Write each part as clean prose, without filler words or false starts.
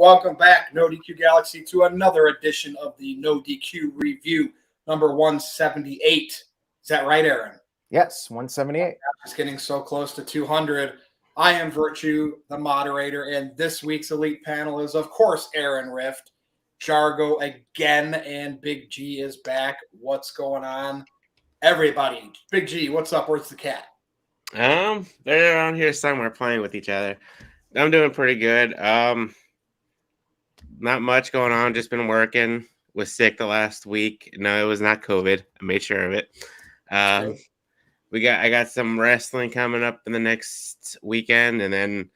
Welcome back, NoDQ Galaxy, to another edition of the NoDQ Review, number 178. Is that right, Aaron? Yes, 178. It's getting so close to 200. I am Virtue, the moderator, and this week's elite panel is, of course, Aaron Rift, Jargo again, and Big G is back. What's going on, everybody? Big G, what's up? Where's the cat? They're around here somewhere playing with each other. I'm doing pretty good. Not much going on. Just been working. Was sick the last week. No, it was not COVID. I made sure of it. I got some wrestling coming up in the next weekend, and then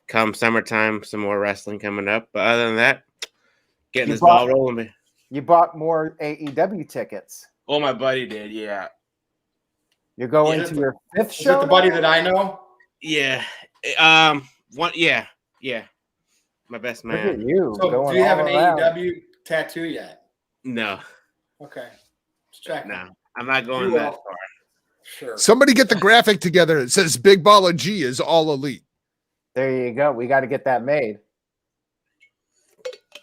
come summertime, some more wrestling coming up. But other than that, getting this ball rolling. You bought more AEW tickets. Oh, my buddy did. Yeah. You're going to your fifth show. Is it the buddy that I know? Yeah. Yeah. My best man. Look at you. So do you have an AEW tattoo yet? No. Okay. Let's check. No, I'm not going that far. Sure. Somebody get the graphic together. It says Big Baller G is all elite. There you go. We got to get that made.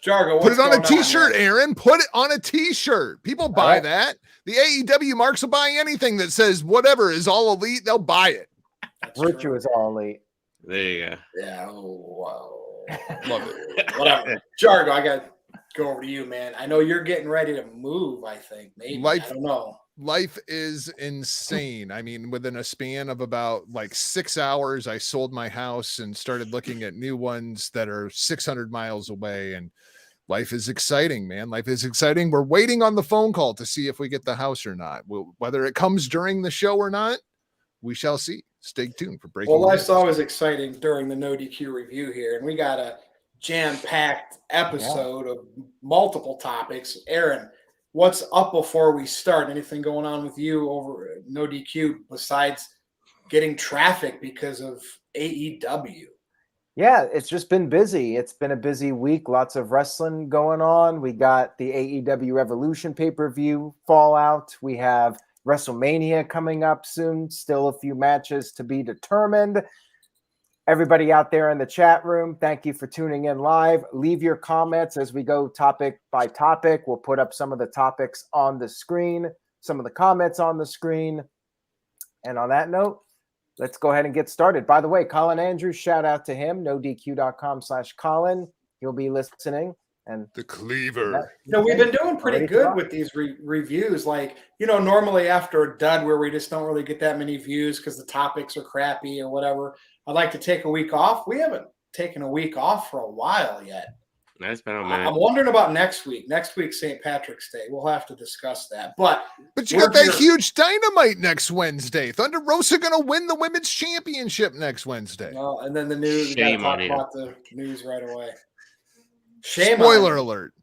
Jargo, put it on a t-shirt, Aaron. Put it on a t-shirt. People buy that. The AEW marks will buy anything that says whatever is all elite. They'll buy it. Virtue is all elite. There you go. Yeah. Oh, wow. Love it. Whatever. Jargo, I got to go over to you, man. I know you're getting ready to move, I think. Maybe. I don't know. Life is insane. I mean, within a span of about 6 hours, I sold my house and started looking at new ones that are 600 miles away. And life is exciting, man. Life is exciting. We're waiting on the phone call to see if we get the house or not. Whether it comes during the show or not, we shall see. Stay tuned for breaking news. Life's always exciting during the NoDQ review here, and we got a jam-packed episode of multiple topics. Aaron, what's up before we start? Anything going on with you over at NoDQ besides getting traffic because of AEW? Yeah, it's just been busy. It's been a busy week. Lots of wrestling going on. We got the AEW Revolution pay-per-view fallout. We have Wrestlemania coming up soon. Still a few matches to be determined. Everybody out there in the chat room, thank you for tuning in live. Leave your comments as we go topic by topic. We'll put up some of the topics on the screen, some of the comments on the screen. And on that note, let's go ahead and get started. By the way, Colin Andrews, shout out to him, nodq.com/Colin. He'll be listening. And the Cleaver. We've been doing pretty good with these reviews. Normally after a dud where we just don't really get that many views because the topics are crappy or whatever, I'd like to take a week off. We haven't taken a week off for a while yet. That's been a minute. I'm wondering about next week. Next week, St. Patrick's Day. We'll have to discuss that. But you got that huge Dynamite next Wednesday. Thunder Rosa going to win the women's championship next Wednesday. Well, and then the news. We got to talk about the news right away. Spoiler alert.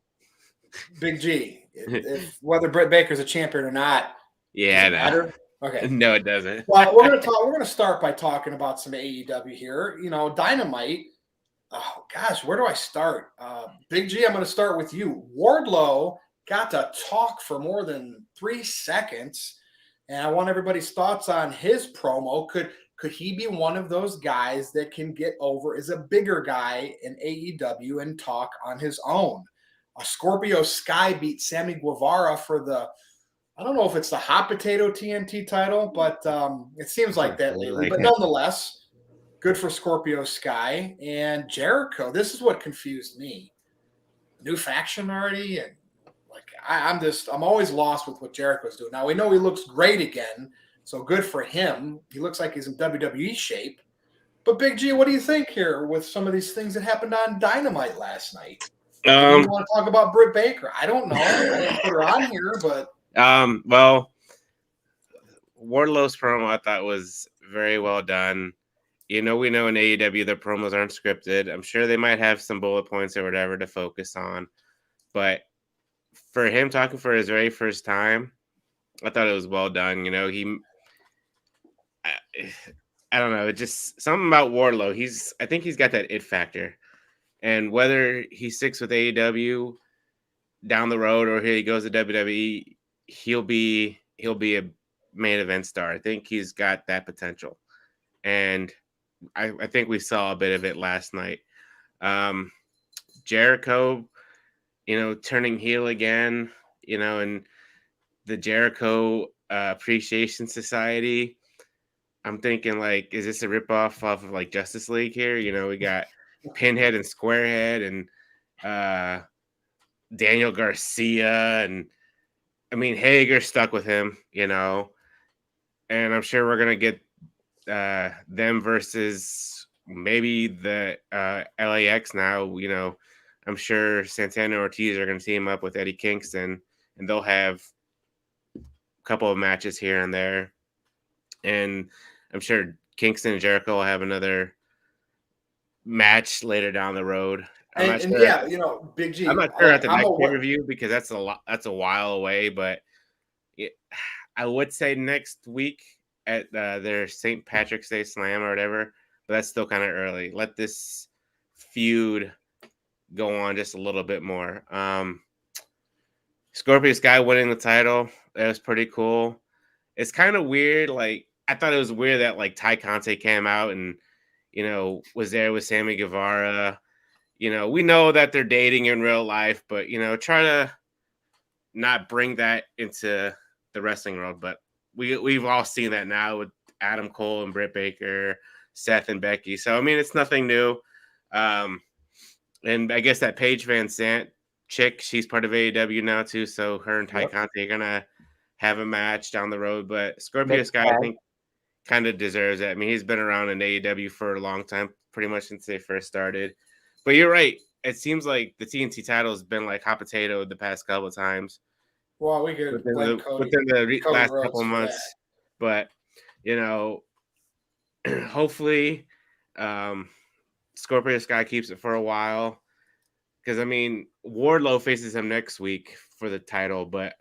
Big G. If whether Britt Baker's a champion or not. Yeah, matter? Okay. No, it doesn't. Well, we're gonna start by talking about some AEW here. Dynamite. Oh gosh, where do I start? Big G, I'm gonna start with you. Wardlow got to talk for more than 3 seconds, and I want everybody's thoughts on his promo. Could he be one of those guys that can get over as a bigger guy in AEW and talk on his own? Scorpio Sky beat Sammy Guevara for I don't know if it's the hot potato TNT title, but it seems like that lately. But nonetheless, good for Scorpio Sky. And Jericho, this is what confused me. New faction already? And I'm always lost with what Jericho's doing. Now, we know he looks great again. So good for him. He looks like he's in WWE shape. But Big G, what do you think here with some of these things that happened on Dynamite last night? You want to talk about Britt Baker? I don't know. I didn't put her on here, but well, Wardlow's promo I thought was very well done. We know in AEW the promos aren't scripted. I'm sure they might have some bullet points or whatever to focus on, but for him talking for his very first time, I thought it was well done. I don't know. Just something about Wardlow. I think he's got that it factor. And whether he sticks with AEW down the road or he goes to WWE, he'll be a main event star. I think he's got that potential. And I think we saw a bit of it last night. Jericho, turning heel again, and the Jericho Appreciation Society. I'm thinking, like, is this a ripoff off of like Justice League here? We got Pinhead and Squarehead and Daniel Garcia, and I mean Hager stuck with him, and I'm sure we're gonna get them versus maybe the LAX now. I'm sure Santana and Ortiz are gonna team up with Eddie Kingston, and they'll have a couple of matches here and there, and I'm sure Kingston and Jericho will have another match later down the road. And sure. yeah, Big G. I'm not sure at the next pay-per-view because that's a while away, but I would say next week at their St. Patrick's Day Slam or whatever, but that's still kind of early. Let this feud go on just a little bit more. Scorpio Sky winning the title, that was pretty cool. It's kind of weird. Like, I thought it was weird that like Ty Conte came out and was there with Sammy Guevara. We know that they're dating in real life, but try to not bring that into the wrestling world. But we've all seen that now with Adam Cole and Britt Baker, Seth and Becky. So I mean, it's nothing new. And I guess that Paige Van Sant chick, she's part of AEW now too. So her and Ty Conte are gonna have a match down the road. But Scorpio Sky, I think, kind of deserves it. I mean, he's been around in AEW for a long time, pretty much since they first started. But you're right. It seems like the TNT title has been like hot potato the past couple of times. Well, we could within the last couple of months. But, hopefully Scorpio Sky keeps it for a while. Because, I mean, Wardlow faces him next week for the title, but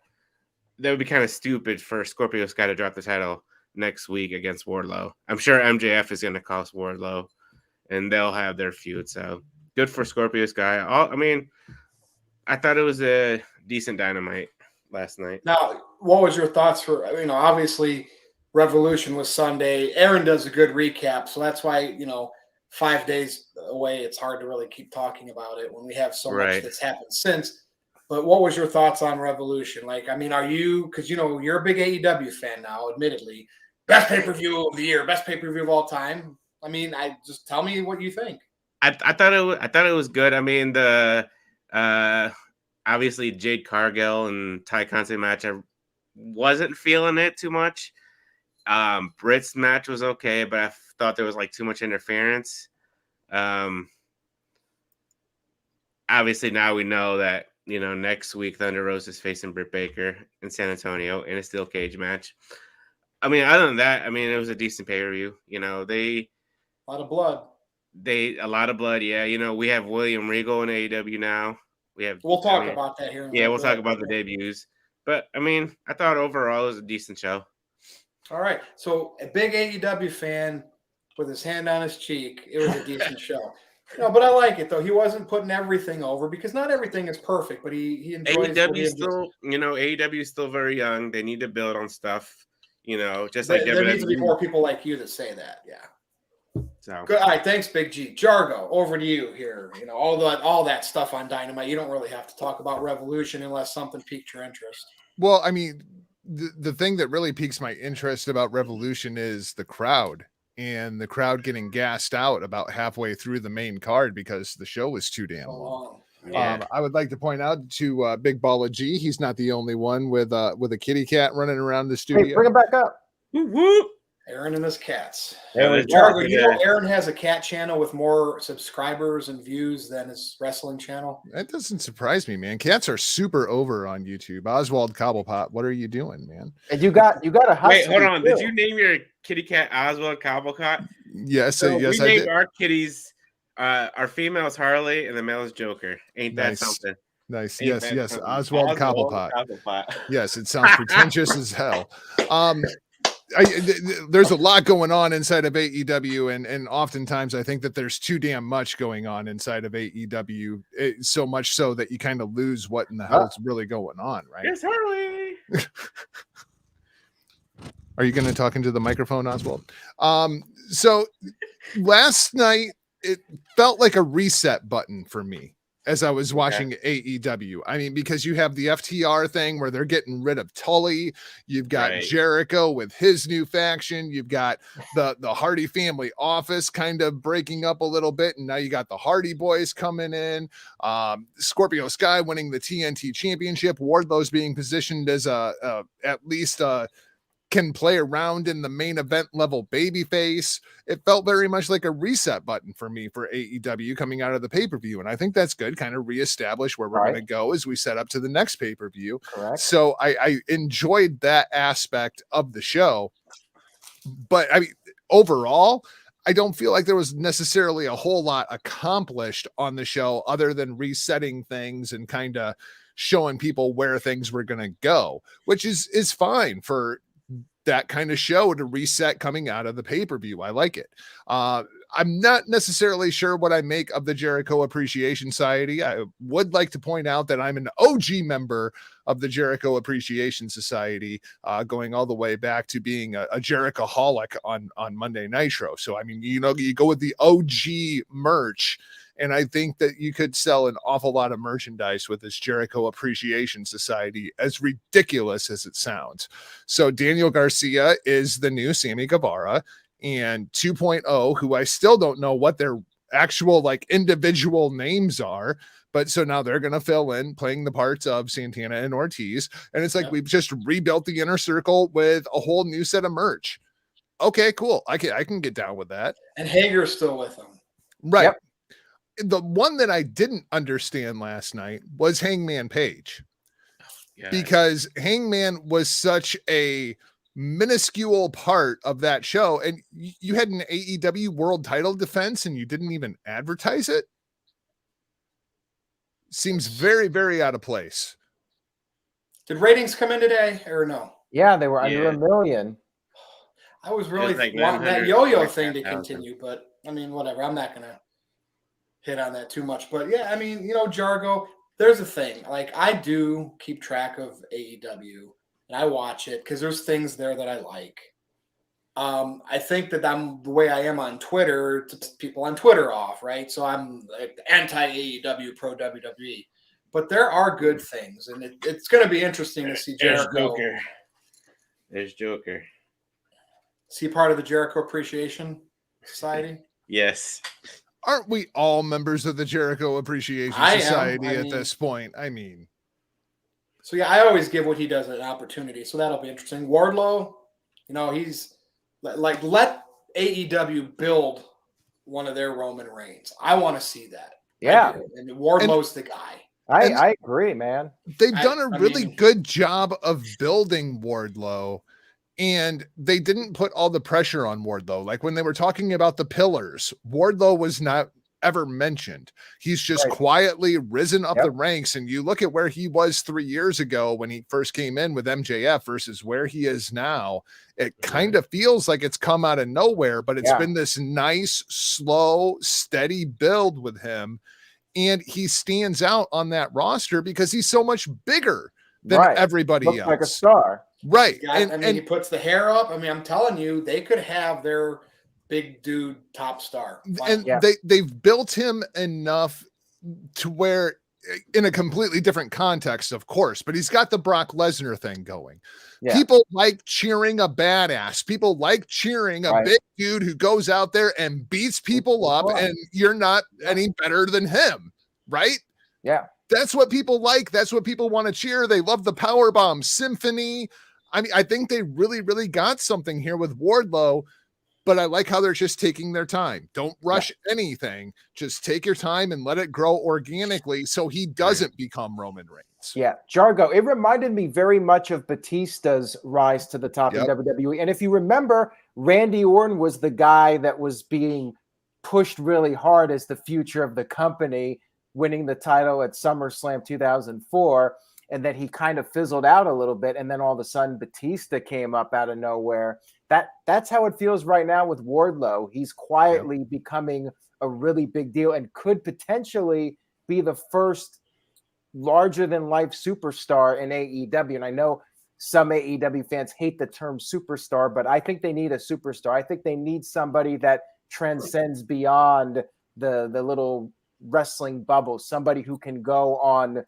that would be kind of stupid for Scorpio Sky to drop the title next week against Wardlow. I'm sure MJF is going to cost Wardlow, and they'll have their feud. So good for Scorpio Sky. I mean, I thought it was a decent Dynamite last night. Now, what was your thoughts for, obviously Revolution was Sunday. Aaron does a good recap, so that's why, 5 days away, it's hard to really keep talking about it when we have so much that's happened since. But what was your thoughts on Revolution? Like, I mean, are you, because, you're a big AEW fan now, admittedly. Best pay-per-view of the year, best pay-per-view of all time. I mean, just tell me what you think. I thought it was good. I mean, the obviously Jade Cargill and Ty Conte match, I wasn't feeling it too much. Britt's match was okay, but I thought there was like too much interference. Obviously now we know that next week Thunder Rosa is facing Britt Baker in San Antonio in a steel cage match. I mean, other than that, I mean, it was a decent pay-per-view. A lot of blood. A lot of blood, yeah. We have William Regal in AEW now. We'll talk about that here. We'll talk about the debuts. But, I mean, I thought overall it was a decent show. All right. So, a big AEW fan with his hand on his cheek, it was a decent show. But I like it, though. He wasn't putting everything over because not everything is perfect, but he enjoys AEW is still, AEW is still very young. They need to build on stuff. Just like there needs to be more people like you that say that. Yeah. So good. All right. Thanks, Big G. Jargo, over to you here. All that stuff on Dynamite. You don't really have to talk about Revolution unless something piqued your interest. Well, I mean, the thing that really piques my interest about Revolution is the crowd, and the crowd getting gassed out about halfway through the main card because the show was too damn long. Yeah. I would like to point out to Big Balla G, he's not the only one with a kitty cat running around the studio. Hey, bring him back up. Woo-woo. Aaron and his cats. Aaron has a cat channel with more subscribers and views than his wrestling channel. That doesn't surprise me, man. Cats are super over on YouTube. Oswald Cobblepot, what are you doing, man? And you got a husky. Wait, hold on. Too. Did you name your kitty cat Oswald Cobblepot? Yes, so yes, we I named did. Our kitties. Our female is Harley and the male is Joker. Ain't that something? Nice. Yes. Oswald Cobblepot. Yes, it sounds pretentious as hell. There's a lot going on inside of AEW, and oftentimes I think that there's too damn much going on inside of AEW, so much so that you kind of lose what in the hell is really going on, right? Yes, Harley. Are you going to talk into the microphone, Oswald? So last night it felt like a reset button for me. as I was watching AEW. I mean, because you have the FTR thing where they're getting rid of Tully. You've got Jericho with his new faction. You've got the Hardy family office kind of breaking up a little bit. And now you got the Hardy Boys coming in. Scorpio Sky winning the TNT championship. Wardlow's being positioned as at least can play around in the main event level babyface. It felt very much like a reset button for me for AEW coming out of the pay-per-view. And I think that's good. Kind of reestablish where we're going to go as we set up to the next pay-per-view. Correct. So I enjoyed that aspect of the show. But I mean, overall, I don't feel like there was necessarily a whole lot accomplished on the show other than resetting things and kind of showing people where things were going to go, which is fine for that kind of show to reset coming out of the pay-per-view. I like it. I'm not necessarily sure what I make of the Jericho Appreciation Society. I would like to point out that I'm an OG member of the Jericho Appreciation Society, going all the way back to being a Jerichoholic on Monday Nitro. So, I mean, you go with the OG merch, and I think that you could sell an awful lot of merchandise with this Jericho Appreciation Society, as ridiculous as it sounds. So Daniel Garcia is the new Sammy Guevara, and 2.0, who I still don't know what their actual like individual names are. But so now they're going to fill in playing the parts of Santana and Ortiz. And it's like, we've just rebuilt the inner circle with a whole new set of merch. Okay, cool. I can get down with that. And Hager's still with them. Right. Yep. The one that I didn't understand last night was Hangman Page, because Hangman was such a minuscule part of that show. And you had an AEW world title defense and you didn't even advertise it. Seems very, very out of place. Did ratings come in today or no? Yeah, they were under 1 million. I was really wanting that yo-yo thing to continue, but I mean, whatever. I'm not going to hit on that too much. But yeah, I mean, Jargo, there's a thing. Like, I do keep track of AEW and I watch it because there's things there that I like. I think that I'm the way I am on Twitter to piss people on Twitter off, right? So I'm like anti-AEW, pro WWE. But there are good things, and it's going to be interesting to see Jericho. There's Joker. Is he part of the Jericho Appreciation Society? Yes. Aren't we all members of the Jericho Appreciation Society at this point? I mean. So, yeah, I always give what he does an opportunity. So that'll be interesting. Wardlow, he's like, let AEW build one of their Roman Reigns. I want to see that. Yeah. And Wardlow's the guy. I agree, man. They've done a really good job of building Wardlow, and they didn't put all the pressure on Wardlow. Like when they were talking about the pillars, Wardlow was not ever mentioned. He's just quietly risen up the ranks. And you look at where he was 3 years ago when he first came in with MJF versus where he is now. It kind of feels like it's come out of nowhere, but it's been this nice, slow, steady build with him. And he stands out on that roster because he's so much bigger than everybody else. Like a star. Right. And he puts the hair up. I mean, I'm telling you, they could have their big dude top star. And they've built him enough to where, in a completely different context, of course, but he's got the Brock Lesnar thing going. Yeah. People like cheering a badass. People like cheering a big dude who goes out there and beats people up, and you're not any better than him, right? Yeah. That's what people like. That's what people want to cheer. They love the Powerbomb Symphony. I mean, I think they really, really got something here with Wardlow, but I like how they're just taking their time. Don't rush anything. Just take your time and let it grow organically so he doesn't become Roman Reigns. Yeah. Jargo, it reminded me very much of Batista's rise to the top in WWE. And if you remember, Randy Orton was the guy that was being pushed really hard as the future of the company, winning the title at SummerSlam 2004. And then he kind of fizzled out a little bit. And then all of a sudden, Batista came up out of nowhere. That's how it feels right now with Wardlow. He's quietly becoming a really big deal and could potentially be the first larger-than-life superstar in AEW. And I know some AEW fans hate the term superstar, but I think they need a superstar. I think they need somebody that transcends beyond the little wrestling bubble, somebody who can go on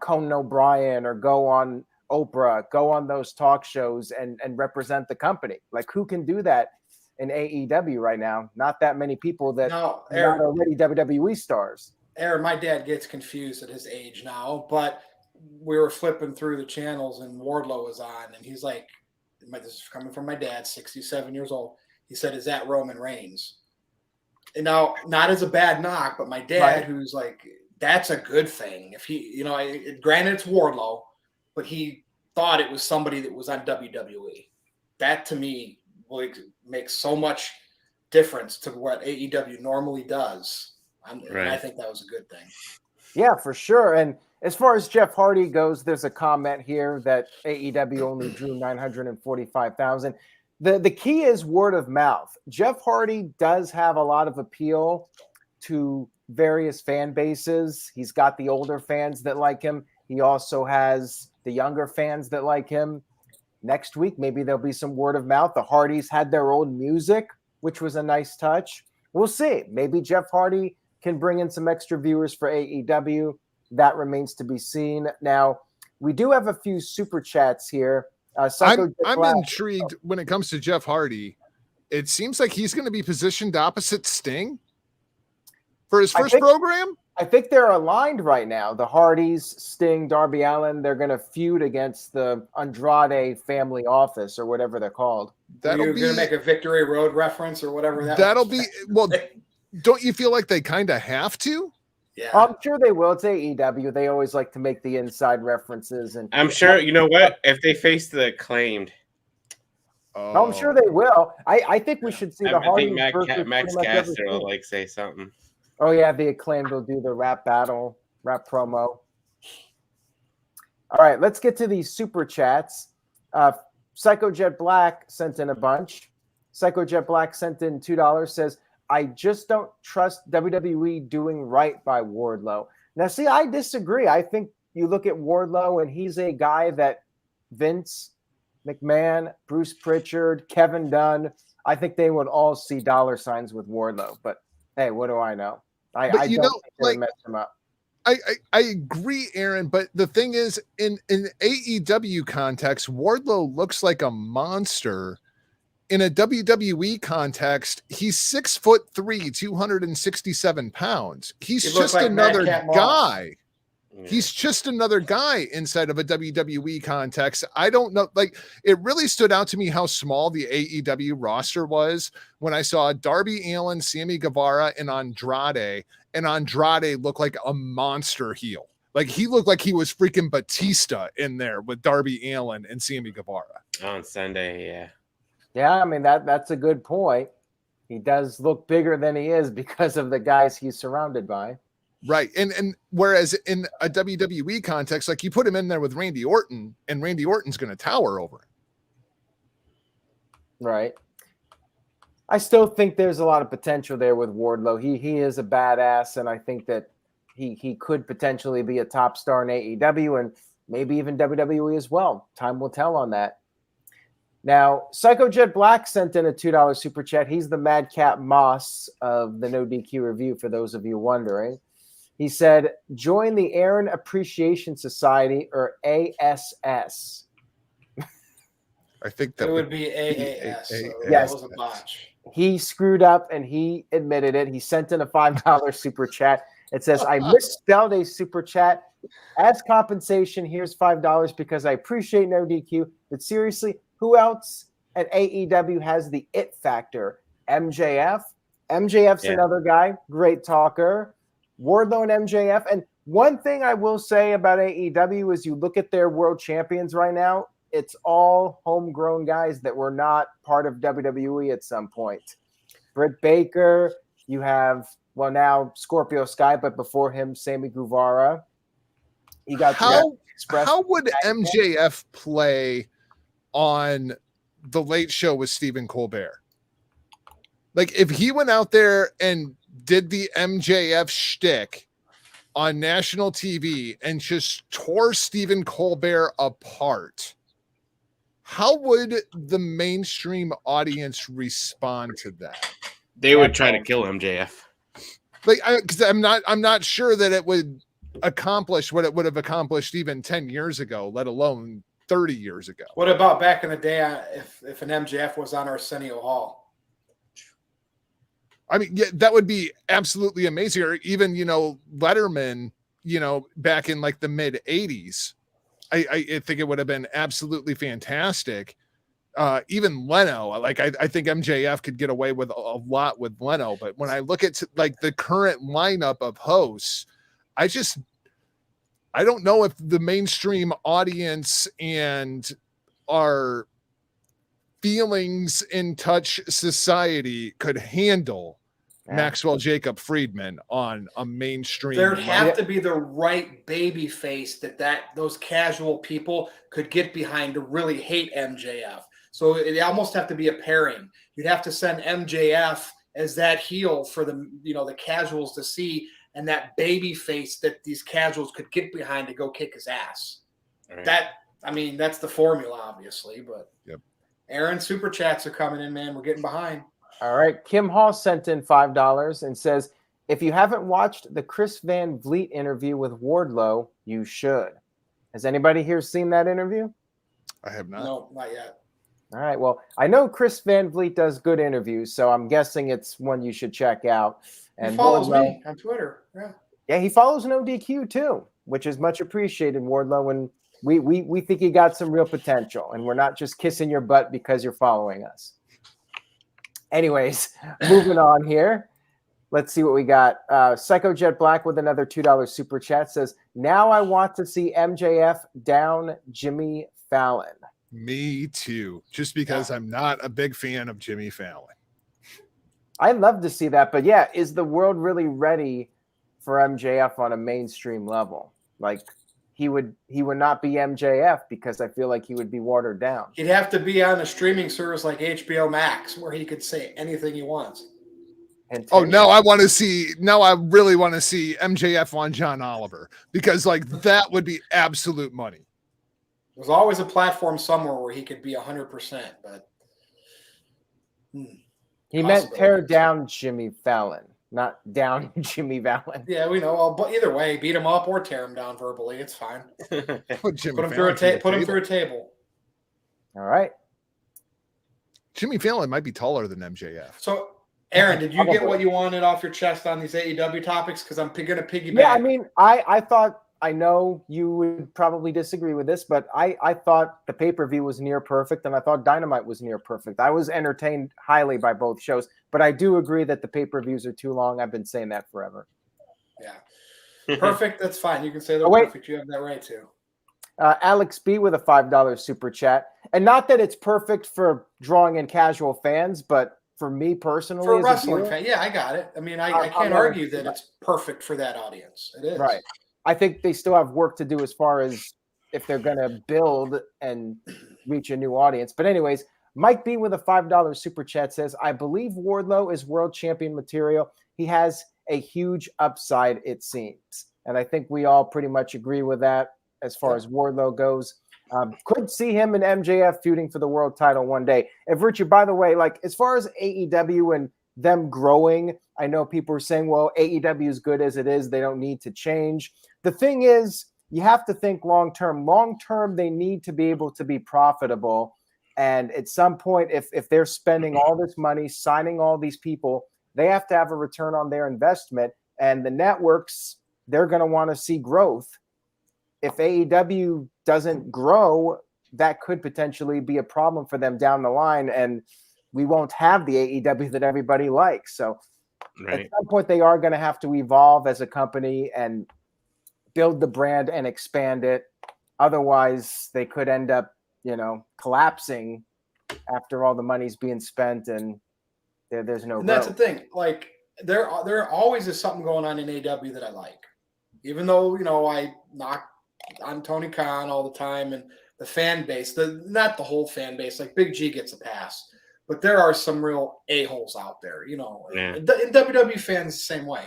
Conan O'Brien or go on Oprah, go on those talk shows and represent the company. Like, who can do that in AEW right now? Not that many people that No, are not already WWE stars. Aaron, my dad gets confused at his age now, but we were flipping through the channels and Wardlow was on, and he's like, this is coming from my dad, 67 years old. He said, "Is that Roman Reigns?" And now, not as a bad knock, but my dad, Right. who's like, that's a good thing. If he, granted it's Wardlow, but he thought it was somebody that was on WWE. That to me makes so much difference to what AEW normally does. And I think that was a good thing. Yeah, for sure. And as far as Jeff Hardy goes, there's a comment here that AEW only drew 945,000. The key is word of mouth. Jeff Hardy does have a lot of appeal to various fan bases. He's got the older fans that like him. He also has the younger fans that like him. Next week, maybe there'll be some word of mouth. The Hardys had their own music, which was a nice touch. We'll see. Maybe Jeff Hardy can bring in some extra viewers for AEW. That remains to be seen. Now, we do have a few super chats here. I'm intrigued when it comes to Jeff Hardy. It seems like he's going to be positioned opposite Sting for his first program. I think they're aligned right now. The Hardys, Sting, Darby Allin, they're going to feud against the Andrade family office or whatever they're called. You're going to make a Victory Road reference or whatever that'll be. Well, don't you feel like they kind of have to? Yeah, I'm sure they will. It's AEW. They always like to make the inside references, and I'm sure. You know what? If they face the Acclaimed, I'm sure they will. I think we should see the Hardys. I think Max Caster will say something. Oh yeah, the Acclaimed will do the rap battle, rap promo. All right, let's get to these super chats. Psycho Jet Black sent in a bunch. Psycho Jet Black sent in $2. Says, "I just don't trust WWE doing right by Wardlow." Now, see, I disagree. I think you look at Wardlow, and he's a guy that Vince McMahon, Bruce Pritchard, Kevin Dunn, I think they would all see dollar signs with Wardlow. But hey, what do I know? I don't think they mess him up. I agree, Aaron, but the thing is, in AEW context, Wardlow looks like a monster. In a WWE context, he's 6'3", 267 pounds. He's just like another guy. Yeah. He's just another guy inside of a WWE context. I don't know. Like, it really stood out to me how small the AEW roster was when I saw Darby Allin, Sammy Guevara, and Andrade looked like a monster heel. Like, he looked like he was freaking Batista in there with Darby Allin and Sammy Guevara. On Sunday, yeah. Yeah, I mean, that's a good point. He does look bigger than he is because of the guys he's surrounded by. Right. And whereas in a WWE context, like, you put him in there with Randy Orton, and Randy Orton's going to tower over him. Right. I still think there's a lot of potential there with Wardlow. He is a badass, and I think that he could potentially be a top star in AEW and maybe even WWE as well. Time will tell on that. Now, Psycho Jet Black sent in a $2 super chat. He's the Madcap Moss of the NoDQ review, for those of you wondering. He said, "Join the Aaron Appreciation Society, or ASS." I think that it would be AAS. So yes, that was a botch. He screwed up and he admitted it. He sent in a $5 super chat. It says, "I misspelled a super chat. As compensation, here's $5 because I appreciate NoDQ. But seriously, who else at AEW has the it factor? MJF. MJF's another guy, great talker. Wardlow and MJF. And one thing I will say about AEW is you look at their world champions right now, it's all homegrown guys that were not part of WWE at some point. Britt Baker, you have, well, now Scorpio Sky, but before him, Sammy Guevara. You got how would MJF play on The Late Show with Stephen Colbert? Like, if he went out there and did the MJF shtick on national TV and just tore Stephen Colbert apart, how would the mainstream audience respond to that? They would try to kill MJF. Like, because I'm not sure that it would accomplish what it would have accomplished even 10 years ago, let alone 30 years ago. What about back in the day if an MJF was on Arsenio Hall? I mean, yeah, that would be absolutely amazing. Or even, Letterman, back in like the mid 80s. I think it would have been absolutely fantastic. Even Leno, like I think MJF could get away with a lot with Leno, but when I look at like the current lineup of hosts, I don't know if the mainstream audience and our feelings in touch society could handle Maxwell Jacob Friedman on a mainstream. There'd have to be the right baby face that those casual people could get behind to really hate MJF. So it almost have to be a pairing. You'd have to send MJF as that heel for the casuals to see, and that baby face that these casuals could get behind to go kick his ass. Right. That's the formula, obviously. But yep. Aaron, super chats are coming in, man. We're getting behind. All right. Kim Hall sent in $5 and says, if you haven't watched the Chris Van Vliet interview with Wardlow, you should. Has anybody here seen that interview? I have not. No, not yet. All right. Well, I know Chris Van Vliet does good interviews, so I'm guessing it's one you should check out. And he follows Wardlow, me on Twitter. Yeah, he follows NoDQ too, which is much appreciated, Wardlow. And we think you got some real potential, and we're not just kissing your butt because you're following us. Anyways, moving on here. Let's see what we got. Psycho Jet Black with another $2 super chat says, now I want to see MJF down Jimmy Fallon. Me too, just because I'm not a big fan of Jimmy Fallon. I'd love to see that, but yeah, is the world really ready for MJF on a mainstream level? Like he would not be MJF because I feel like he would be watered down. He'd have to be on a streaming service like HBO Max where he could say anything he wants. Now I really want to see MJF on John Oliver, because like that would be absolute money. There's always a platform somewhere where he could be 100%, but he meant tear down Jimmy Fallon, not down Jimmy Fallon. Yeah, we know. But either way, beat him up or tear him down verbally. It's fine. Put him through a table. All right. Jimmy Fallon might be taller than MJF. So, Aaron, did you get what you wanted off your chest on these AEW topics? Because I'm going to piggyback. Yeah, I mean, I thought, I know you would probably disagree with this, but I thought the pay-per-view was near perfect, and I thought Dynamite was near perfect. I was entertained highly by both shows, but I do agree that the pay-per-views are too long. I've been saying that forever. Yeah. Perfect, that's fine. You can say they're perfect. You have that right, too. Alex B with a $5 super chat. And not that it's perfect for drawing in casual fans, but for me personally. For a wrestling fan, yeah, I got it. I mean, I can't argue that it's perfect for that audience. It is. Right. I think they still have work to do as far as if they're going to build and reach a new audience. But anyways, Mike B with a $5 super chat says, I believe Wardlow is world champion material. He has a huge upside, it seems. And I think we all pretty much agree with that as far as Wardlow goes. Could see him and MJF feuding for the world title one day. And Virtue, by the way, like as far as AEW and them growing, I know people are saying, well, AEW is good as it is. They don't need to change. The thing is, you have to think long-term. Long-term, they need to be able to be profitable. And at some point, if they're spending all this money, signing all these people, they have to have a return on their investment. And the networks, they're going to want to see growth. If AEW doesn't grow, that could potentially be a problem for them down the line. And we won't have the AEW that everybody likes. So at some point, they are going to have to evolve as a company and build the brand and expand it. Otherwise, they could end up, collapsing after all the money's being spent and there's no growth. And that's the thing. Like there always is something going on in AEW that I like. Even though, I knock on Tony Khan all the time and the fan base, not the whole fan base, like Big G gets a pass. But there are some real a-holes out there, And WWE fans the same way.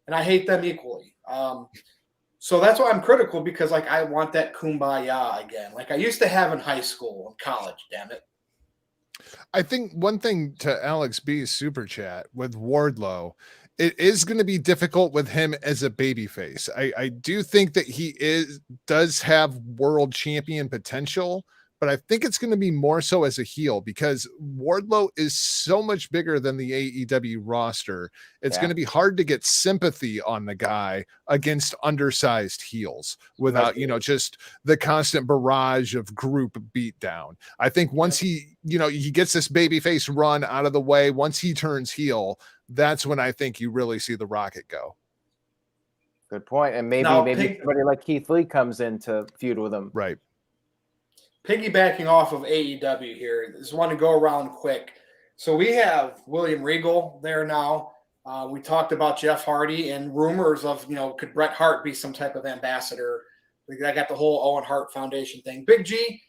And I hate them equally. So that's why I'm critical, because like I want that kumbaya again. Like I used to have in high school and college, damn it. I think one thing to Alex B's super chat with Wardlow it is going to be difficult with him as a babyface. I do think that he does have world champion potential, but I think it's going to be more so as a heel because Wardlow is so much bigger than the AEW roster. It's going to be hard to get sympathy on the guy against undersized heels without, just the constant barrage of group beatdown. I think once he gets this babyface run out of the way, once he turns heel, that's when I think you really see the Rocket go. Good point. And maybe somebody like Keith Lee comes in to feud with him. Right. Piggybacking off of AEW here, just want to go around quick. So we have William Regal there now. We talked about Jeff Hardy and rumors of, could Bret Hart be some type of ambassador? I got the whole Owen Hart Foundation thing. Big G,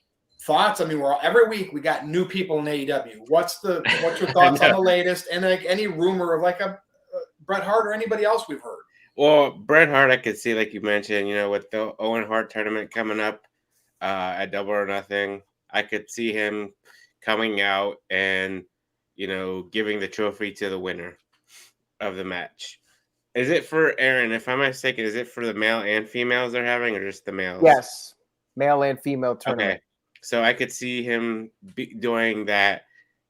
thoughts? I mean, every week we got new people in AEW. What's your thoughts on the latest? And like any rumor of like a Bret Hart or anybody else we've heard? Well, Bret Hart, I could see, like you mentioned, with the Owen Hart tournament coming up at Double or Nothing, I could see him coming out and, giving the trophy to the winner of the match. Is it for Aaron? If I'm not mistaken, is it for the male and females they're having, or just the males? Yes, male and female tournament. Okay. So I could see him doing that.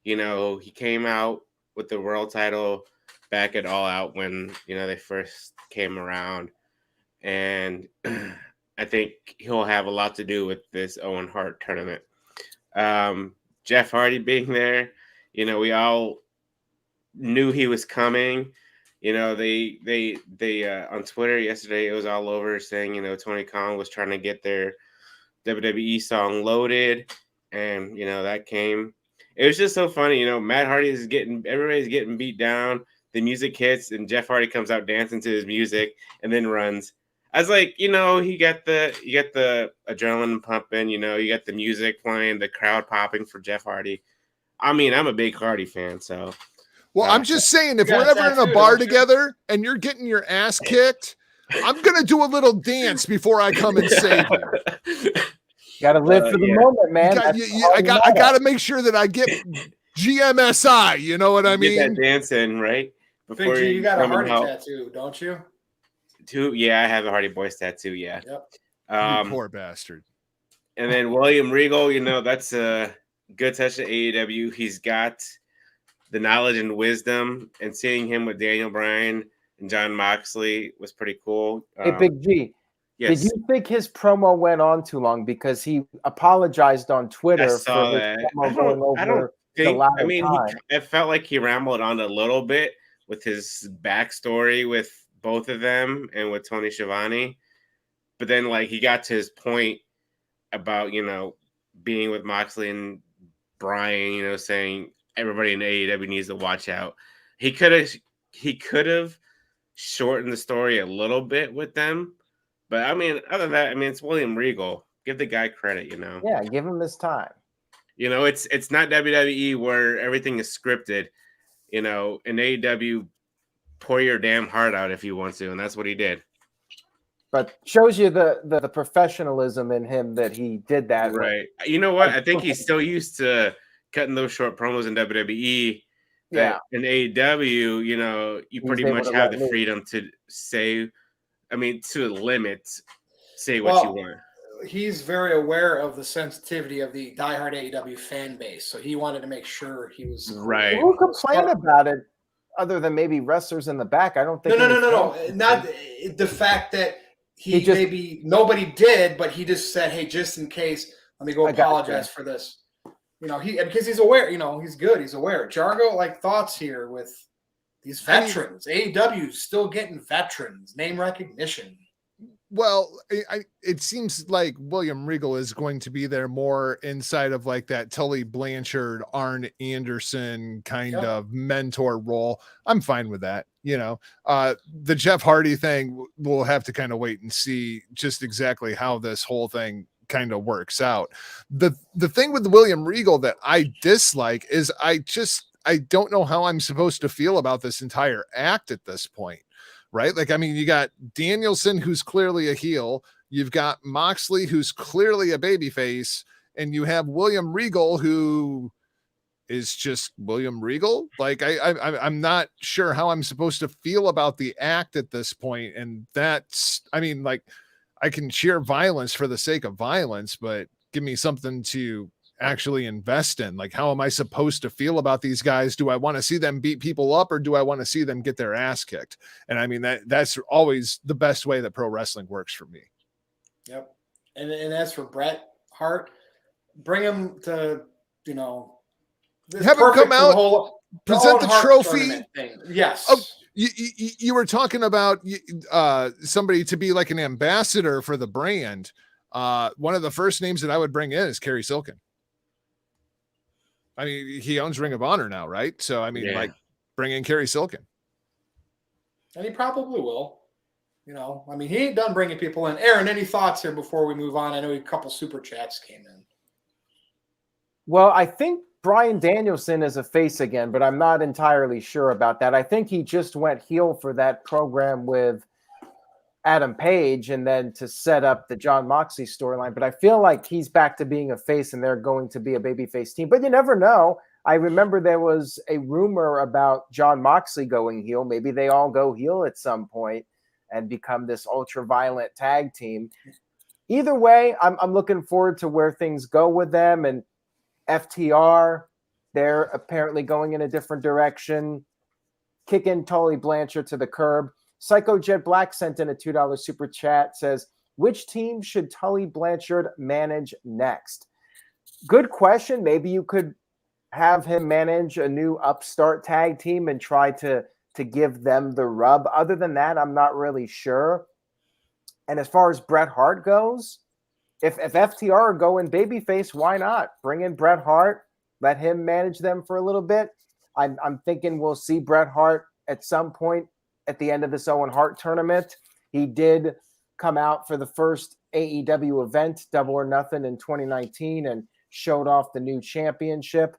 He came out with the world title back at All Out when, they first came around. And I think he'll have a lot to do with this Owen Hart tournament. Jeff Hardy being there, we all knew he was coming. They on Twitter yesterday, it was all over saying, Tony Khan was trying to get their WWE song loaded, and that came. It was just so funny, Matt Hardy everybody's getting beat down. The music hits, and Jeff Hardy comes out dancing to his music, and then runs. I was like, you got the adrenaline pumping, you got the music playing, the crowd popping for Jeff Hardy. I mean, I'm a big Hardy fan, so. Well, I'm just saying, if we're ever in a bar together and you're getting your ass kicked, I'm gonna do a little dance before I come and save you. Got to live for the moment, man. I got to make sure that I get GMSI. You know what I mean? Get that dance in, right? Before Big G, you got a Hardy tattoo, don't you? Yeah, I have a Hardy Boys tattoo. Yeah. Yep. You poor bastard. And then William Regal, that's a good touch to AEW. He's got the knowledge and wisdom, and seeing him with Daniel Bryan and John Moxley was pretty cool. Hey, Big G. Yes. Did you think his promo went on too long? Because he apologized on Twitter for his promo going over the latter time. It felt like he rambled on a little bit with his backstory with both of them and with Tony Schiavone. But then, he got to his point about, being with Moxley and Bryan, saying everybody in AEW needs to watch out. He could have shortened the story a little bit with them. But, other than that, it's William Regal. Give the guy credit, Yeah, give him his time. It's not WWE where everything is scripted. In AEW, pour your damn heart out if you want to, and that's what he did. But shows you the professionalism in him that he did that. Right. You know what? I think he's still used to cutting those short promos in WWE. Yeah. In AEW, you pretty much have the freedom to say, to a limit, say what you want. He's very aware of the sensitivity of the diehard AEW fan base, so he wanted to make sure he was right. Who complained about it, other than maybe wrestlers in the back? I don't think. No. Not the fact that he just, maybe nobody did, but he just said, "Hey, just in case, let me go apologize for this." Because he's aware. He's good. He's aware. Jargo, thoughts here with these veterans. AEW still getting veterans, name recognition. Well, it seems like William Regal is going to be there more inside of that Tully Blanchard, Arn Anderson kind of mentor role. I'm fine with that. The Jeff Hardy thing, we'll have to kind of wait and see just exactly how this whole thing kind of works out. The thing with William Regal that I dislike is I don't know how I'm supposed to feel about this entire act at this point. Right? You got Danielson, who's clearly a heel. You've got Moxley, who's clearly a babyface. And you have William Regal, who is just William Regal. Like I'm not sure how I'm supposed to feel about the act at this point. And that's, I mean, like I can cheer violence for the sake of violence, but give me something to actually invest in. Like, how am I supposed to feel about these guys? Do I want to see them beat people up, or do I want to see them get their ass kicked? And I mean, that's always the best way that pro wrestling works for me. Yep. And as for Bret Hart, bring him to, have him come out, present the trophy. Yes. Oh, you were talking about somebody to be like an ambassador for the brand. One of the first names that I would bring in is Kerry Silkin. I mean, he owns Ring of Honor now, right? So, I mean, like, bring in Kerry Silkin. And he probably will. I mean, he ain't done bringing people in. Aaron, any thoughts here before we move on? I know a couple super chats came in. Well, I think Bryan Danielson is a face again, but I'm not entirely sure about that. I think he just went heel for that program with Adam Page and then to set up the Jon Moxley storyline. But I feel like he's back to being a face and they're going to be a babyface team. But you never know. I remember there was a rumor about Jon Moxley going heel. Maybe they all go heel at some point and become this ultra-violent tag team. Either way, I'm looking forward to where things go with them. And FTR, they're apparently going in a different direction. Kicking Tully Blanchard to the curb. Psycho Jet Black sent in a $2 super chat, says, which team should Tully Blanchard manage next? Good question. Maybe you could have him manage a new upstart tag team and try to give them the rub. Other than that, I'm not really sure. And as far as Bret Hart goes, if FTR are going babyface, why not? Bring in Bret Hart, let him manage them for a little bit. I'm thinking we'll see Bret Hart at some point at the end of this Owen Hart tournament. He did come out for the first AEW event, Double or Nothing, in 2019 and showed off the new championship.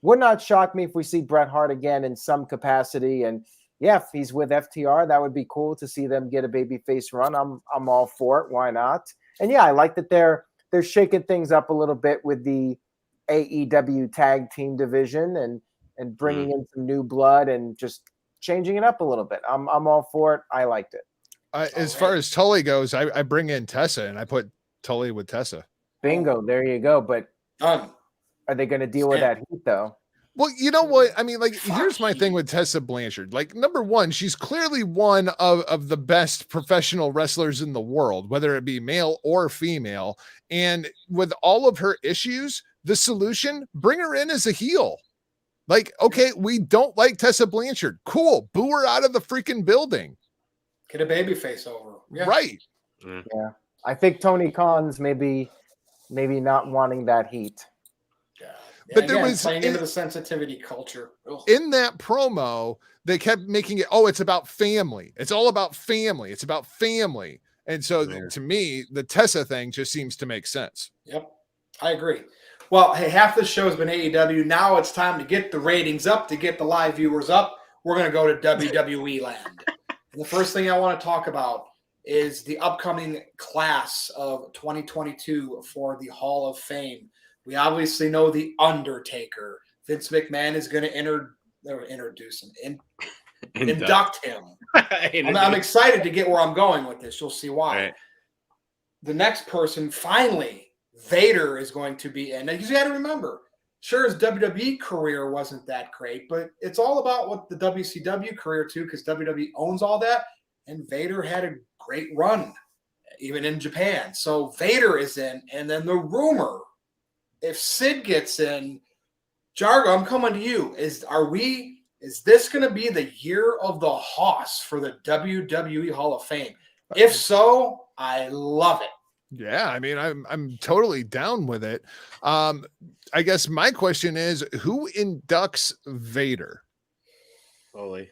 Would not shock me if we see Bret Hart again in some capacity. And yeah, if he's with FTR, that would be cool to see them get a babyface run. I'm all for it. Why not? And yeah, I like that they're shaking things up a little bit with the AEW tag team division and bringing in some new blood and just changing it up a little bit. I'm all for it. I liked it. As far as Tully goes, I bring in Tessa and I put Tully with Tessa. Bingo. There you go. But are they going to deal with that heat though? Well, you know what? I mean, like, here's my thing with Tessa Blanchard. Like, number one, she's clearly one of the best professional wrestlers in the world, whether it be male or female. And with all of her issues, the solution, bring her in as a heel. Like, okay, we don't like Tessa Blanchard. Cool. Boo her out of the freaking building. Get a baby face over. Yeah. Right. Yeah. I think Tony Khan's maybe not wanting that heat. Yeah. But again, there was playing into the sensitivity culture. Ugh. In that promo, they kept making it, it's about family. It's all about family. It's about family. And so to me, the Tessa thing just seems to make sense. Yep. I agree. Well, hey, half this show has been AEW. Now it's time to get the ratings up, to get the live viewers up. We're going to go to WWE land. And the first thing I want to talk about is the upcoming class of 2022 for the Hall of Fame. We obviously know the Undertaker. Vince McMahon is going to introduce him, induct him. I'm excited to get where I'm going with this. You'll see why. Right. The next person, finally, Vader is going to be in. Now, you got to remember, sure, his WWE career wasn't that great, but it's all about what the WCW career, too, because WWE owns all that, and Vader had a great run, even in Japan. So Vader is in, and then the rumor, if Sid gets in, Jargo, I'm coming to you. Is this going to be the year of the Hoss for the WWE Hall of Fame? If so, I love it. Yeah, I mean, I'm totally down with it. I guess my question is, who inducts Vader? Foley.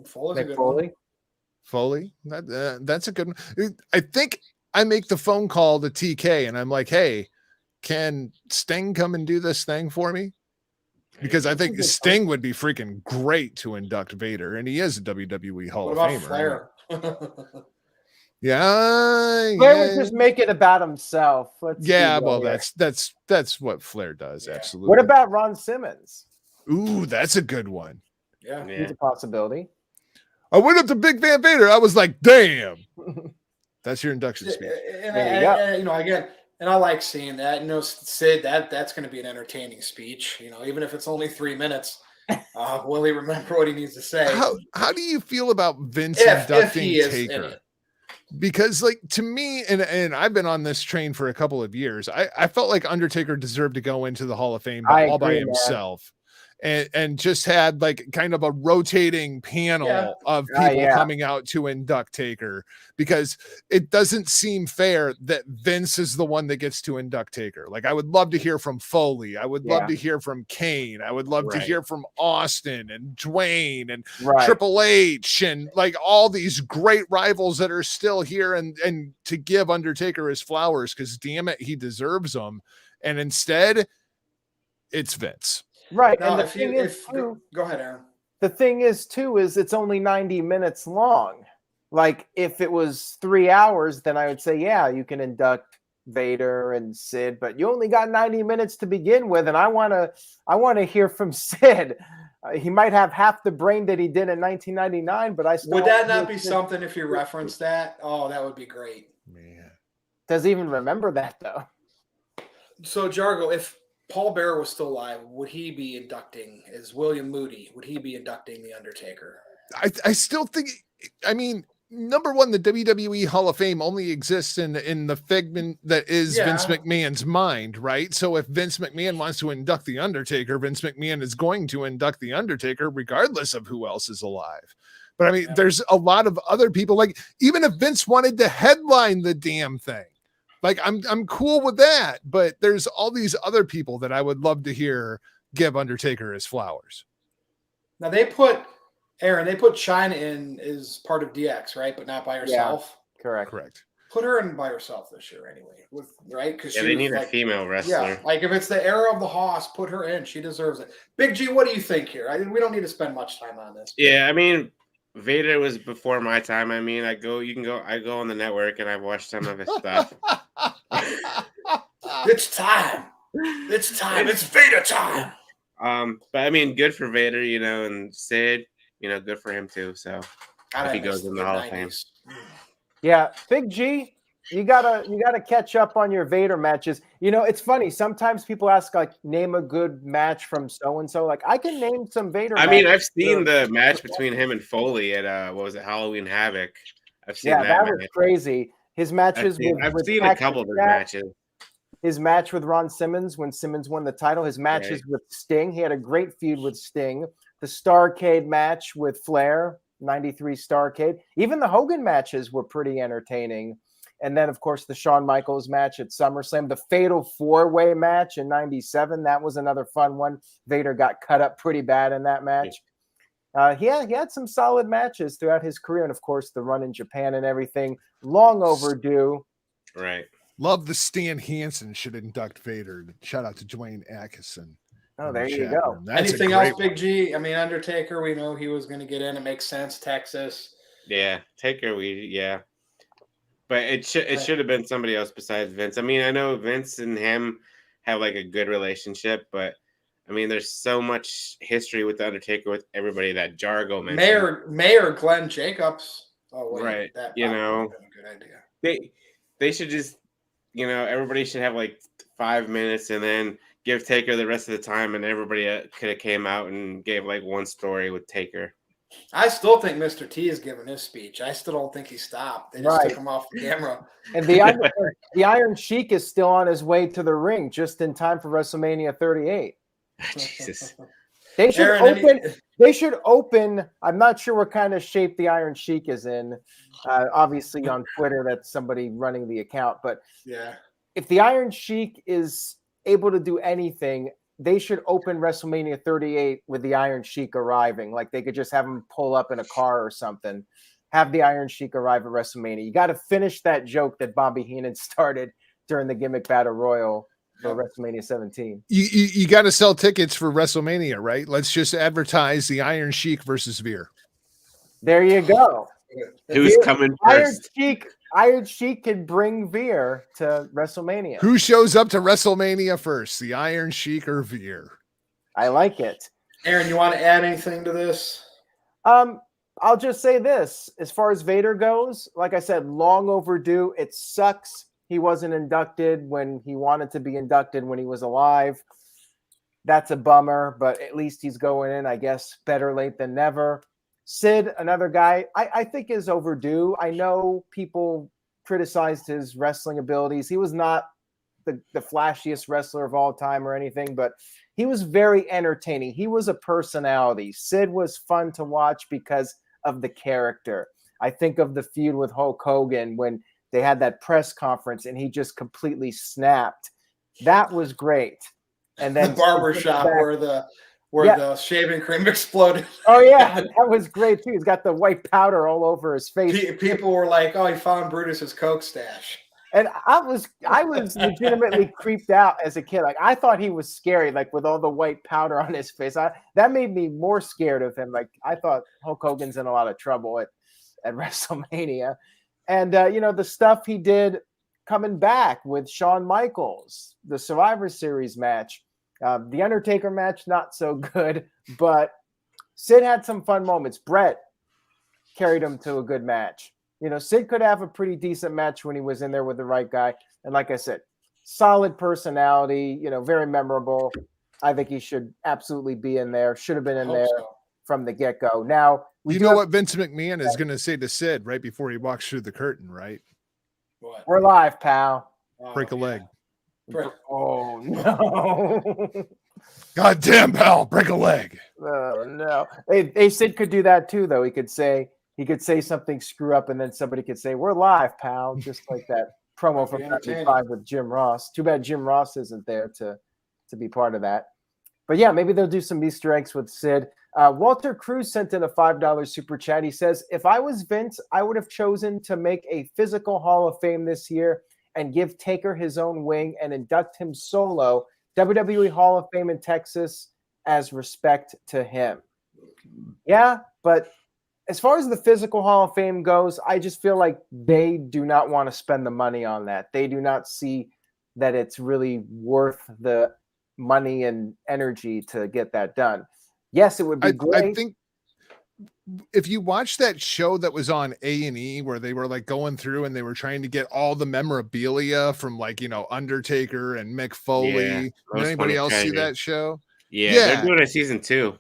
Foley's a good Foley. one. Foley. That's a good one. I think I make the phone call to TK and I'm like, hey, can Sting come and do this thing for me? Because I think Sting would be freaking great to induct Vader, and he is a WWE Hall of Famer. Flair? Yeah. Flair would just make it about himself. Well, that's what Flair does. Yeah. Absolutely. What about Ron Simmons? Ooh, that's a good one. Yeah. He's a possibility. I went up to Big Van Vader. I was like, damn. That's your induction speech. And you know, again, and I like seeing that. You know, Sid, that's going to be an entertaining speech. You know, even if it's only 3 minutes, will he remember what he needs to say? How do you feel about Vince if inducting he is in Taker? it. Because, like, to me, and I've been on this train for a couple of years, I felt like Undertaker deserved to go into the Hall of Fame all by himself. And just had like kind of a rotating panel of people coming out to induct Taker, because it doesn't seem fair that Vince is the one that gets to induct Taker. Like, I would love to hear from Foley. I would love to hear from Kane. I would love to hear from Austin and Dwayne and Triple H and like all these great rivals that are still here, and to give Undertaker his flowers, because damn it, he deserves them. And instead, it's Vince. Right. Now, And go ahead, Aaron. The thing is, too, is it's only 90 minutes long. Like, if it was 3 hours, then I would say, yeah, you can induct Vader and Sid, but you only got 90 minutes to begin with, and I want to hear from Sid. He might have half the brain that he did in 1999, but I still would that not be something if you reference that? Oh, that would be great. Man, does he even remember that though? So, Jargo, if Paul Bearer was still alive, would he be inducting, as William Moody, would he be inducting The Undertaker? I still think, I mean, number one, the WWE Hall of Fame only exists in the figment that is Vince McMahon's mind, right? So if Vince McMahon wants to induct The Undertaker, Vince McMahon is going to induct The Undertaker regardless of who else is alive. But I mean, there's a lot of other people, like even if Vince wanted to headline the damn thing, like I'm cool with that, but there's all these other people that I would love to hear give Undertaker his flowers. Now they put China in as part of DX, right? But not by herself. Yeah, correct. Put her in by herself this year anyway, right? Because they need a female wrestler. Yeah, like if it's the era of the Hoss, put her in. She deserves it. Big G, what do you think here? We don't need to spend much time on this. Yeah, I mean, Vader was before my time. I mean, I go on the network and I've watched some of his stuff. It's time. It's time. It's Vader time. But I mean, good for Vader, you know, and Sid, you know, good for him too. So if he goes in the Hall of Fame. Yeah, Big G, you gotta catch up on your Vader matches. You know, it's funny. Sometimes people ask, like, name a good match from so and so. Like, I can name some Vader. I mean, I've seen the match between him and Foley at what was it, Halloween Havoc. I've seen that was crazy. His matches I've seen a couple of his matches. His match with Ron Simmons when Simmons won the title. His matches with Sting. He had a great feud with Sting. The Starrcade match with Flair, 93 Starrcade. Even the Hogan matches were pretty entertaining. And then, of course, the Shawn Michaels match at SummerSlam. The Fatal 4-Way match in 97. That was another fun one. Vader got cut up pretty bad in that match. He had some solid matches throughout his career. And, of course, the run in Japan and everything. Long overdue. Right. Love the Stan Hansen should induct Vader. Shout out to Dwayne Atkinson. Oh, there you go. Anything else, Big G? I mean, Undertaker, we know he was going to get in. It makes sense. Texas. Yeah, Taker, but it should have been somebody else besides Vince. I mean, I know Vince and him have like a good relationship, but I mean, there's so much history with the Undertaker with everybody that Jargo mentioned. Mayor Glenn Jacobs. Oh, wait, right. That you know, a good idea. They should just, you know, everybody should have like 5 minutes and then give Taker the rest of the time, and everybody could have came out and gave like one story with Taker. I still think Mr. T is giving his speech. I still don't think he stopped. They just took him off the camera. And the Iron Sheik is still on his way to the ring just in time for WrestleMania 38. Jesus. They should open. I'm not sure what kind of shape the Iron Sheik is in. Obviously on Twitter, that's somebody running the account. But yeah, if the Iron Sheik is able to do anything, they should open WrestleMania 38 with the Iron Sheik arriving. Like, they could just have him pull up in a car or something. Have the Iron Sheik arrive at WrestleMania. You got to finish that joke that Bobby Heenan started during the Gimmick Battle Royal for WrestleMania 17. You got to sell tickets for WrestleMania, right? Let's just advertise the Iron Sheik versus Veer. There you go. Who's coming first? Iron Sheik could bring Veer to WrestleMania. Who shows up to WrestleMania first, the Iron Sheik or Veer? I like it. Aaron, you want to add anything to this? I'll just say this. As far as Vader goes, like I said, long overdue. It sucks he wasn't inducted when he wanted to be inducted when he was alive. That's a bummer, but at least he's going in, I guess, better late than never. Sid, another guy, I think is overdue. I know people criticized his wrestling abilities. He was not the flashiest wrestler of all time or anything, but he was very entertaining. He was a personality. Sid was fun to watch because of the character. I think of the feud with Hulk Hogan when they had that press conference and he just completely snapped. That was great. And then the barbershop where the shaving cream exploded. Oh yeah, that was great too. He's got the white powder all over his face. People were like, "Oh, he found Brutus's coke stash." And I was legitimately creeped out as a kid. Like I thought he was scary, like with all the white powder on his face. That made me more scared of him. Like I thought Hulk Hogan's in a lot of trouble at WrestleMania. And the stuff he did coming back with Shawn Michaels, the Survivor Series match, the Undertaker match, not so good, but Sid had some fun moments. Brett carried him to a good match. Sid could have a pretty decent match when he was in there with the right guy. And like I said, solid personality, very memorable. I think he should absolutely be in there. Should have been in there from the get-go. Now, you know what Vince McMahon is going to say to Sid right before he walks through the curtain, right? What? We're live, pal. Break a leg. Oh, no. God damn, pal. Break a leg. Oh, no. Hey, Sid could do that too, though. He could say something, screw up, and then somebody could say, we're live, pal. Just like that promo from 95 with Jim Ross. Too bad Jim Ross isn't there to be part of that. But yeah, maybe they'll do some Easter eggs with Sid. Walter Cruz sent in a $5 super chat. He says, if I was Vince, I would have chosen to make a physical Hall of Fame this year and give Taker his own wing and induct him solo, WWE Hall of Fame in Texas, as respect to him. Yeah, but as far as the physical Hall of Fame goes, I just feel like they do not want to spend the money on that. They do not see that it's really worth the money and energy to get that done. Yes, it would be great. I think if you watch that show that was on A&E where they were like going through and they were trying to get all the memorabilia from Undertaker and Mick Foley. Did anybody else see that show? Yeah, they're doing a season 2.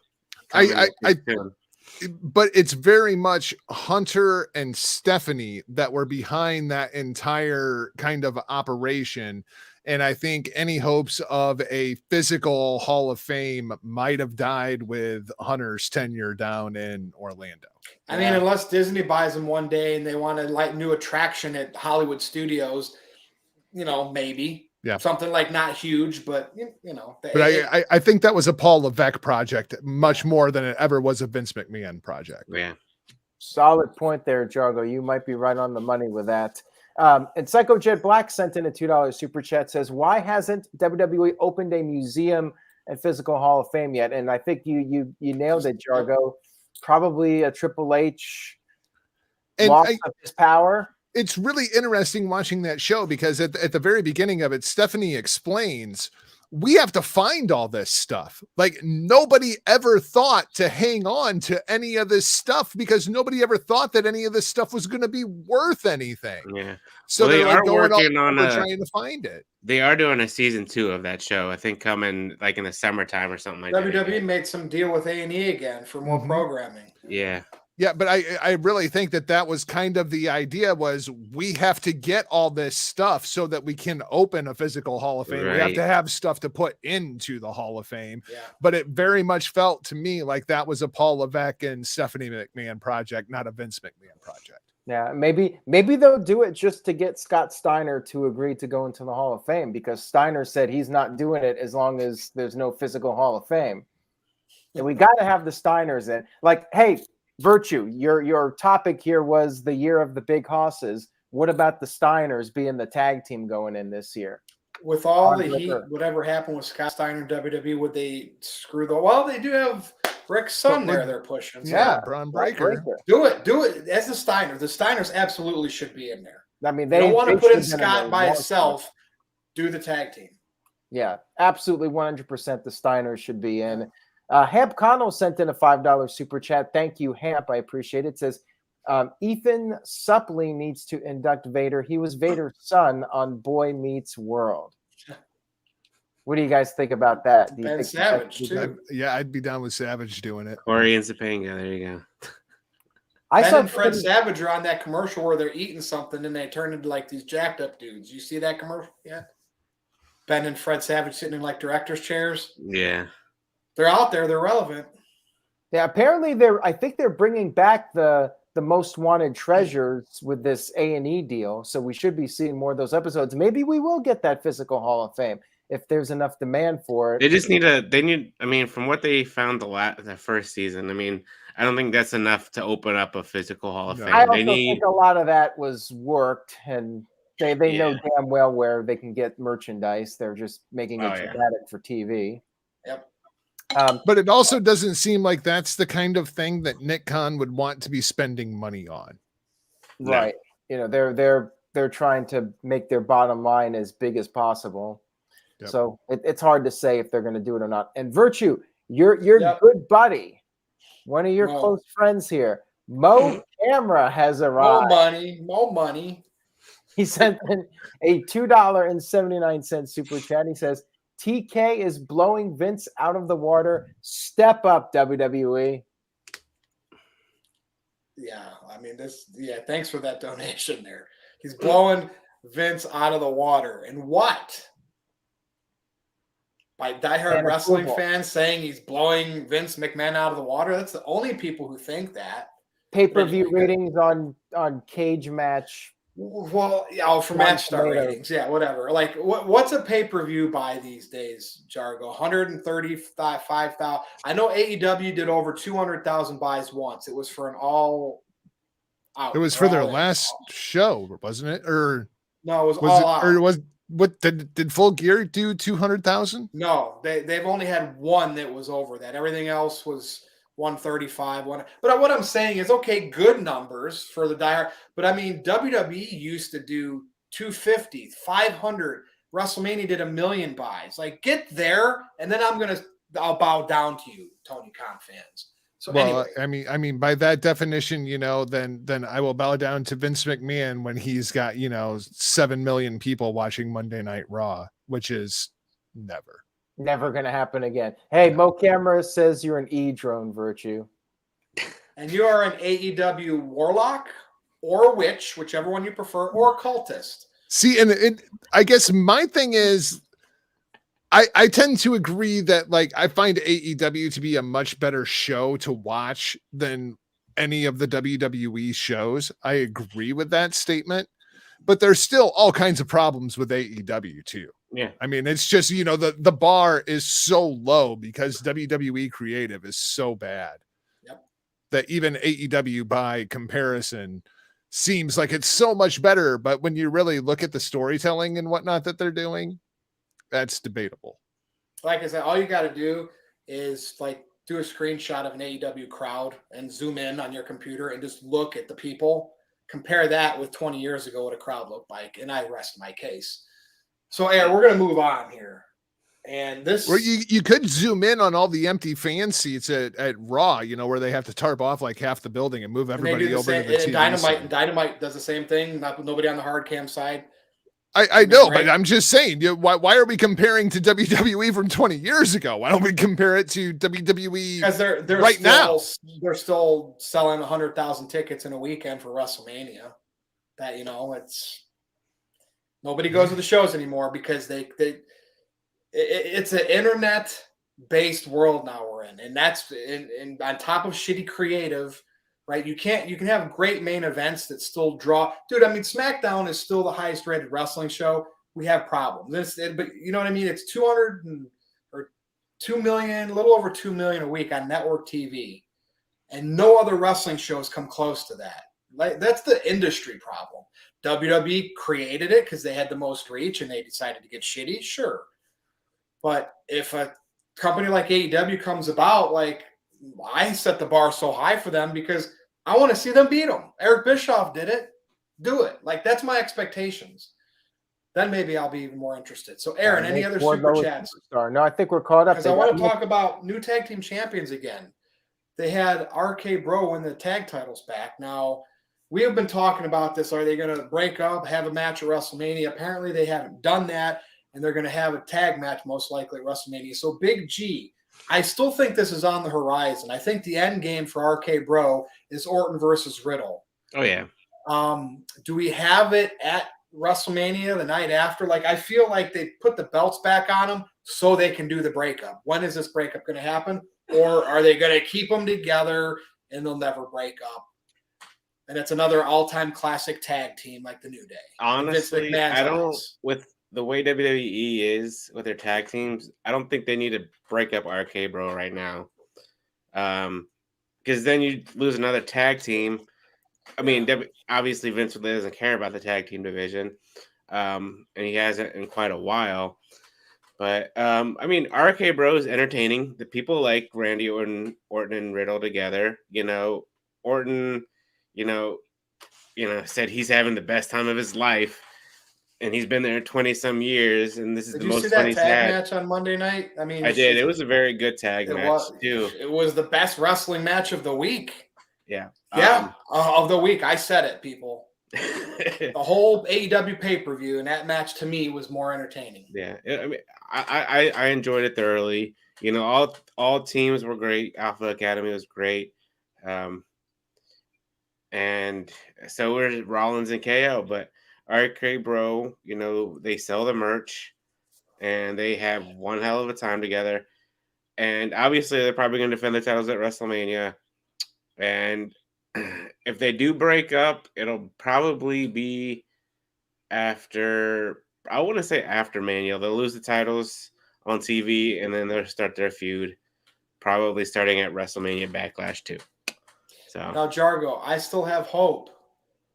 But it's very much Hunter and Stephanie that were behind that entire kind of operation. And I think any hopes of a physical Hall of Fame might have died with Hunter's tenure down in Orlando. I mean, unless Disney buys them one day and they want a new attraction at Hollywood Studios, maybe. Yeah. Something like not huge, but, But I think that was a Paul Levesque project much more than it ever was a Vince McMahon project. Yeah. Solid point there, Jargo. You might be right on the money with that. And Psycho Jet Black sent in a $2 super chat, says, why hasn't WWE opened a museum and physical Hall of Fame yet? And I think you nailed it, Jargo. Probably a Triple H loss of his power. It's really interesting watching that show because at the very beginning of it, Stephanie explains, we have to find all this stuff. Like nobody ever thought to hang on to any of this stuff because nobody ever thought that any of this stuff was going to be worth anything. Yeah. So they are working on trying to find it. They are doing a season 2 of that show. I think coming in the summertime or something like that. WWE made some deal with A&E again for more programming. Yeah. Yeah, but I really think that was kind of the idea was we have to get all this stuff so that we can open a physical Hall of Fame. Right. We have to have stuff to put into the Hall of Fame. Yeah. But it very much felt to me like that was a Paul Levesque and Stephanie McMahon project, not a Vince McMahon project. Yeah, maybe they'll do it just to get Scott Steiner to agree to go into the Hall of Fame because Steiner said he's not doing it as long as there's no physical Hall of Fame. And we got to have the Steiners in. Like, hey, Virtue, your topic here was the year of the big hosses. What about the Steiners being the tag team going in this year? With all the heat, whatever happened with Scott Steiner and WWE, would they screw well, they do have Rick's son there they're pushing. So yeah, Braun Breaker. Do it. As the Steiners. The Steiners absolutely should be in there. I mean, They don't want to put in should have been Scott a by long himself. Do the tag team. Yeah, absolutely 100% the Steiners should be in. Hamp Connell sent in a $5 super chat. Thank you, Hamp. I appreciate it. It says, Ethan Suplee needs to induct Vader. He was Vader's son on Boy Meets World. What do you guys think about that? Do you Ben think Savage, too. I'd be down with Savage doing it. Corey and Topanga. There you go. Ben and Fred Savage are on that commercial where they're eating something and they turn into like these jacked up dudes. You see that commercial yet? Ben and Fred Savage sitting in like director's chairs. Yeah. They're out there. They're relevant. Yeah, apparently I think they're bringing back the most wanted treasures with this A&E deal. So we should be seeing more of those episodes. Maybe we will get that physical Hall of Fame if there's enough demand for it. They just need I mean, from what they found the first season, I mean, I don't think that's enough to open up a physical Hall of Fame. I also think a lot of that was worked, and they know damn well where they can get merchandise. They're just making it dramatic for TV. Yep. But it also doesn't seem like that's the kind of thing that Nick Khan would want to be spending money on. Right. You know, they're trying to make their bottom line as big as possible. Yep. So it's hard to say if they're going to do it or not. And Virtue, your good buddy, one of your close friends here, Mo Camera has arrived. More money. He sent in a $2.79 super chat. He says, TK is blowing Vince out of the water. Step up, WWE. Yeah, I mean, thanks for that donation there. He's blowing Vince out of the water. And what? By diehard wrestling fans saying he's blowing Vince McMahon out of the water? That's the only people who think that. Pay-per-view ratings on Cage Match. Well, for match star ratings, whatever. Like, what's a pay-per-view buy these days, Jargo? 135,000. I know AEW did over 200,000 buys once. It was for an all-out. It was for their last show, wasn't it? Or no, it was all out. Or was what did Full Gear do 200,000? No, they've only had one that was over that. Everything else was 135. But what I'm saying is, okay, good numbers for the diehard. But I mean, WWE used to do 250, 500. WrestleMania did 1 million buys. Like, get there, and then I'll bow down to you, Tony Khan fans. So anyway. I mean, by that definition, then I will bow down to Vince McMahon when he's got 7 million people watching Monday Night Raw, which is never going to happen again. Hey, Mo Camera says you're an E-drone, Virtue. And you are an AEW warlock or witch, whichever one you prefer, or cultist. See, and I guess my thing is, I tend to agree that, like, I find AEW to be a much better show to watch than any of the WWE shows. I agree with that statement, but there's still all kinds of problems with AEW too. Yeah. I mean, it's just, the bar is so low because WWE creative is so bad that even AEW by comparison seems like it's so much better. But when you really look at the storytelling and whatnot that they're doing, that's debatable. Like I said, all you got to do is do a screenshot of an AEW crowd and zoom in on your computer and just look at the people. Compare that with 20 years ago what a crowd looked like, and I rest my case. So, Aaron, we're going to move on here. And this, or you could zoom in on all the empty fan seats at Raw, where they have to tarp off like half the building and move everybody over to the TV side. Dynamite does the same thing. Nobody on the hard cam side. I know, but I'm just saying, why are we comparing to WWE from 20 years ago? Why don't we compare it to WWE? Because they're right now. They're still selling 100,000 tickets in a weekend for WrestleMania. That it's nobody goes to the shows anymore because it's an internet-based world now we're in, and that's on top of shitty creative. Right, you can have great main events that still draw. Dude, I mean, SmackDown is still the highest rated wrestling show. We have problems, but you know what I mean. It's 2 million, a little over 2 million a week on network TV, and no other wrestling shows come close to that. Like, that's the industry problem. WWE created it because they had the most reach, and they decided to get shitty. Sure, but if a company like AEW comes about, like, I set the bar so high for them because I want to see them beat them. Eric Bischoff did it. Do it. Like, that's my expectations. Then maybe I'll be even more interested. So, Aaron, any other super chats? No, I think we're caught up. Because I want to talk about new tag team champions again. They had RK-Bro win the tag titles back. Now, we have been talking about this. Are they going to break up, have a match at WrestleMania? Apparently, they haven't done that, and they're going to have a tag match most likely at WrestleMania. So, Big G, I still think this is on the horizon. I think the end game for RK-Bro is Orton versus Riddle. Oh, yeah. Do we have it at WrestleMania the night after? Like, I feel like they put the belts back on them so they can do the breakup. When is this breakup going to happen? Or are they going to keep them together and they'll never break up? And it's another all-time classic tag team like the New Day. Honestly, I don't, with the way WWE is with their tag teams, I don't think they need to break up RK-Bro right now. Because then you lose another tag team. I mean, obviously Vince doesn't care about the tag team division, and he hasn't in quite a while. But I mean, RK-Bro is entertaining. The people like Randy Orton and Riddle together. You know, Orton, said he's having the best time of his life, and he's been there 20-some years, and this is the most funny tag match on Monday night. I mean, I did. It was a very good tag match too. It was the best wrestling match of the week. Yeah. Of the week. I said it, people. The whole AEW pay-per-view, and that match to me was more entertaining. Yeah. I mean, I enjoyed it thoroughly. You know, all teams were great. Alpha Academy was great. And so were Rollins and KO. But RK-Bro, they sell the merch and they have one hell of a time together. And obviously they're probably going to defend the titles at WrestleMania. And if they do break up, it'll probably be after Mania. They'll lose the titles on TV, and then they'll start their feud, probably starting at WrestleMania Backlash 2. So now, Jargo, I still have hope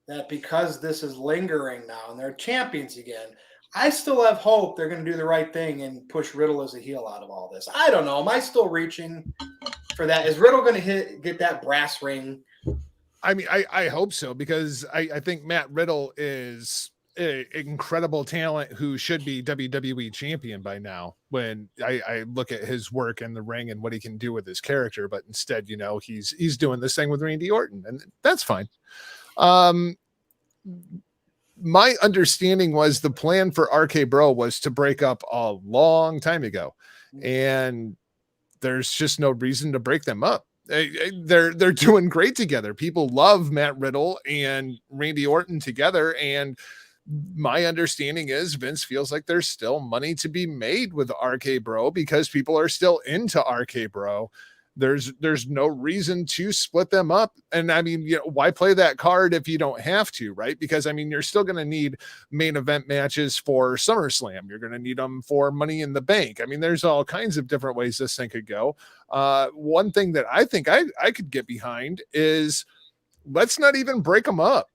that because this is lingering now and they're champions again, I still have hope they're going to do the right thing and push Riddle as a heel out of all this. I don't know. Am I still reaching for that? Is Riddle going to get that brass ring? I mean, I hope so, because I think Matt Riddle is an incredible talent who should be WWE champion by now when I look at his work in the ring and what he can do with his character. But instead, he's doing this thing with Randy Orton, and that's fine. My understanding was the plan for RK-Bro was to break up a long time ago, and there's just no reason to break them up. They're doing great together. People love Matt Riddle and Randy Orton together, and my understanding is Vince feels like there's still money to be made with RK-Bro because people are still into RK-Bro. There's no reason to split them up. And I mean, why play that card if you don't have to, right? Because I mean, you're still going to need main event matches for SummerSlam. You're going to need them for Money in the Bank. I mean, there's all kinds of different ways this thing could go. One thing that I think I could get behind is let's not even break them up.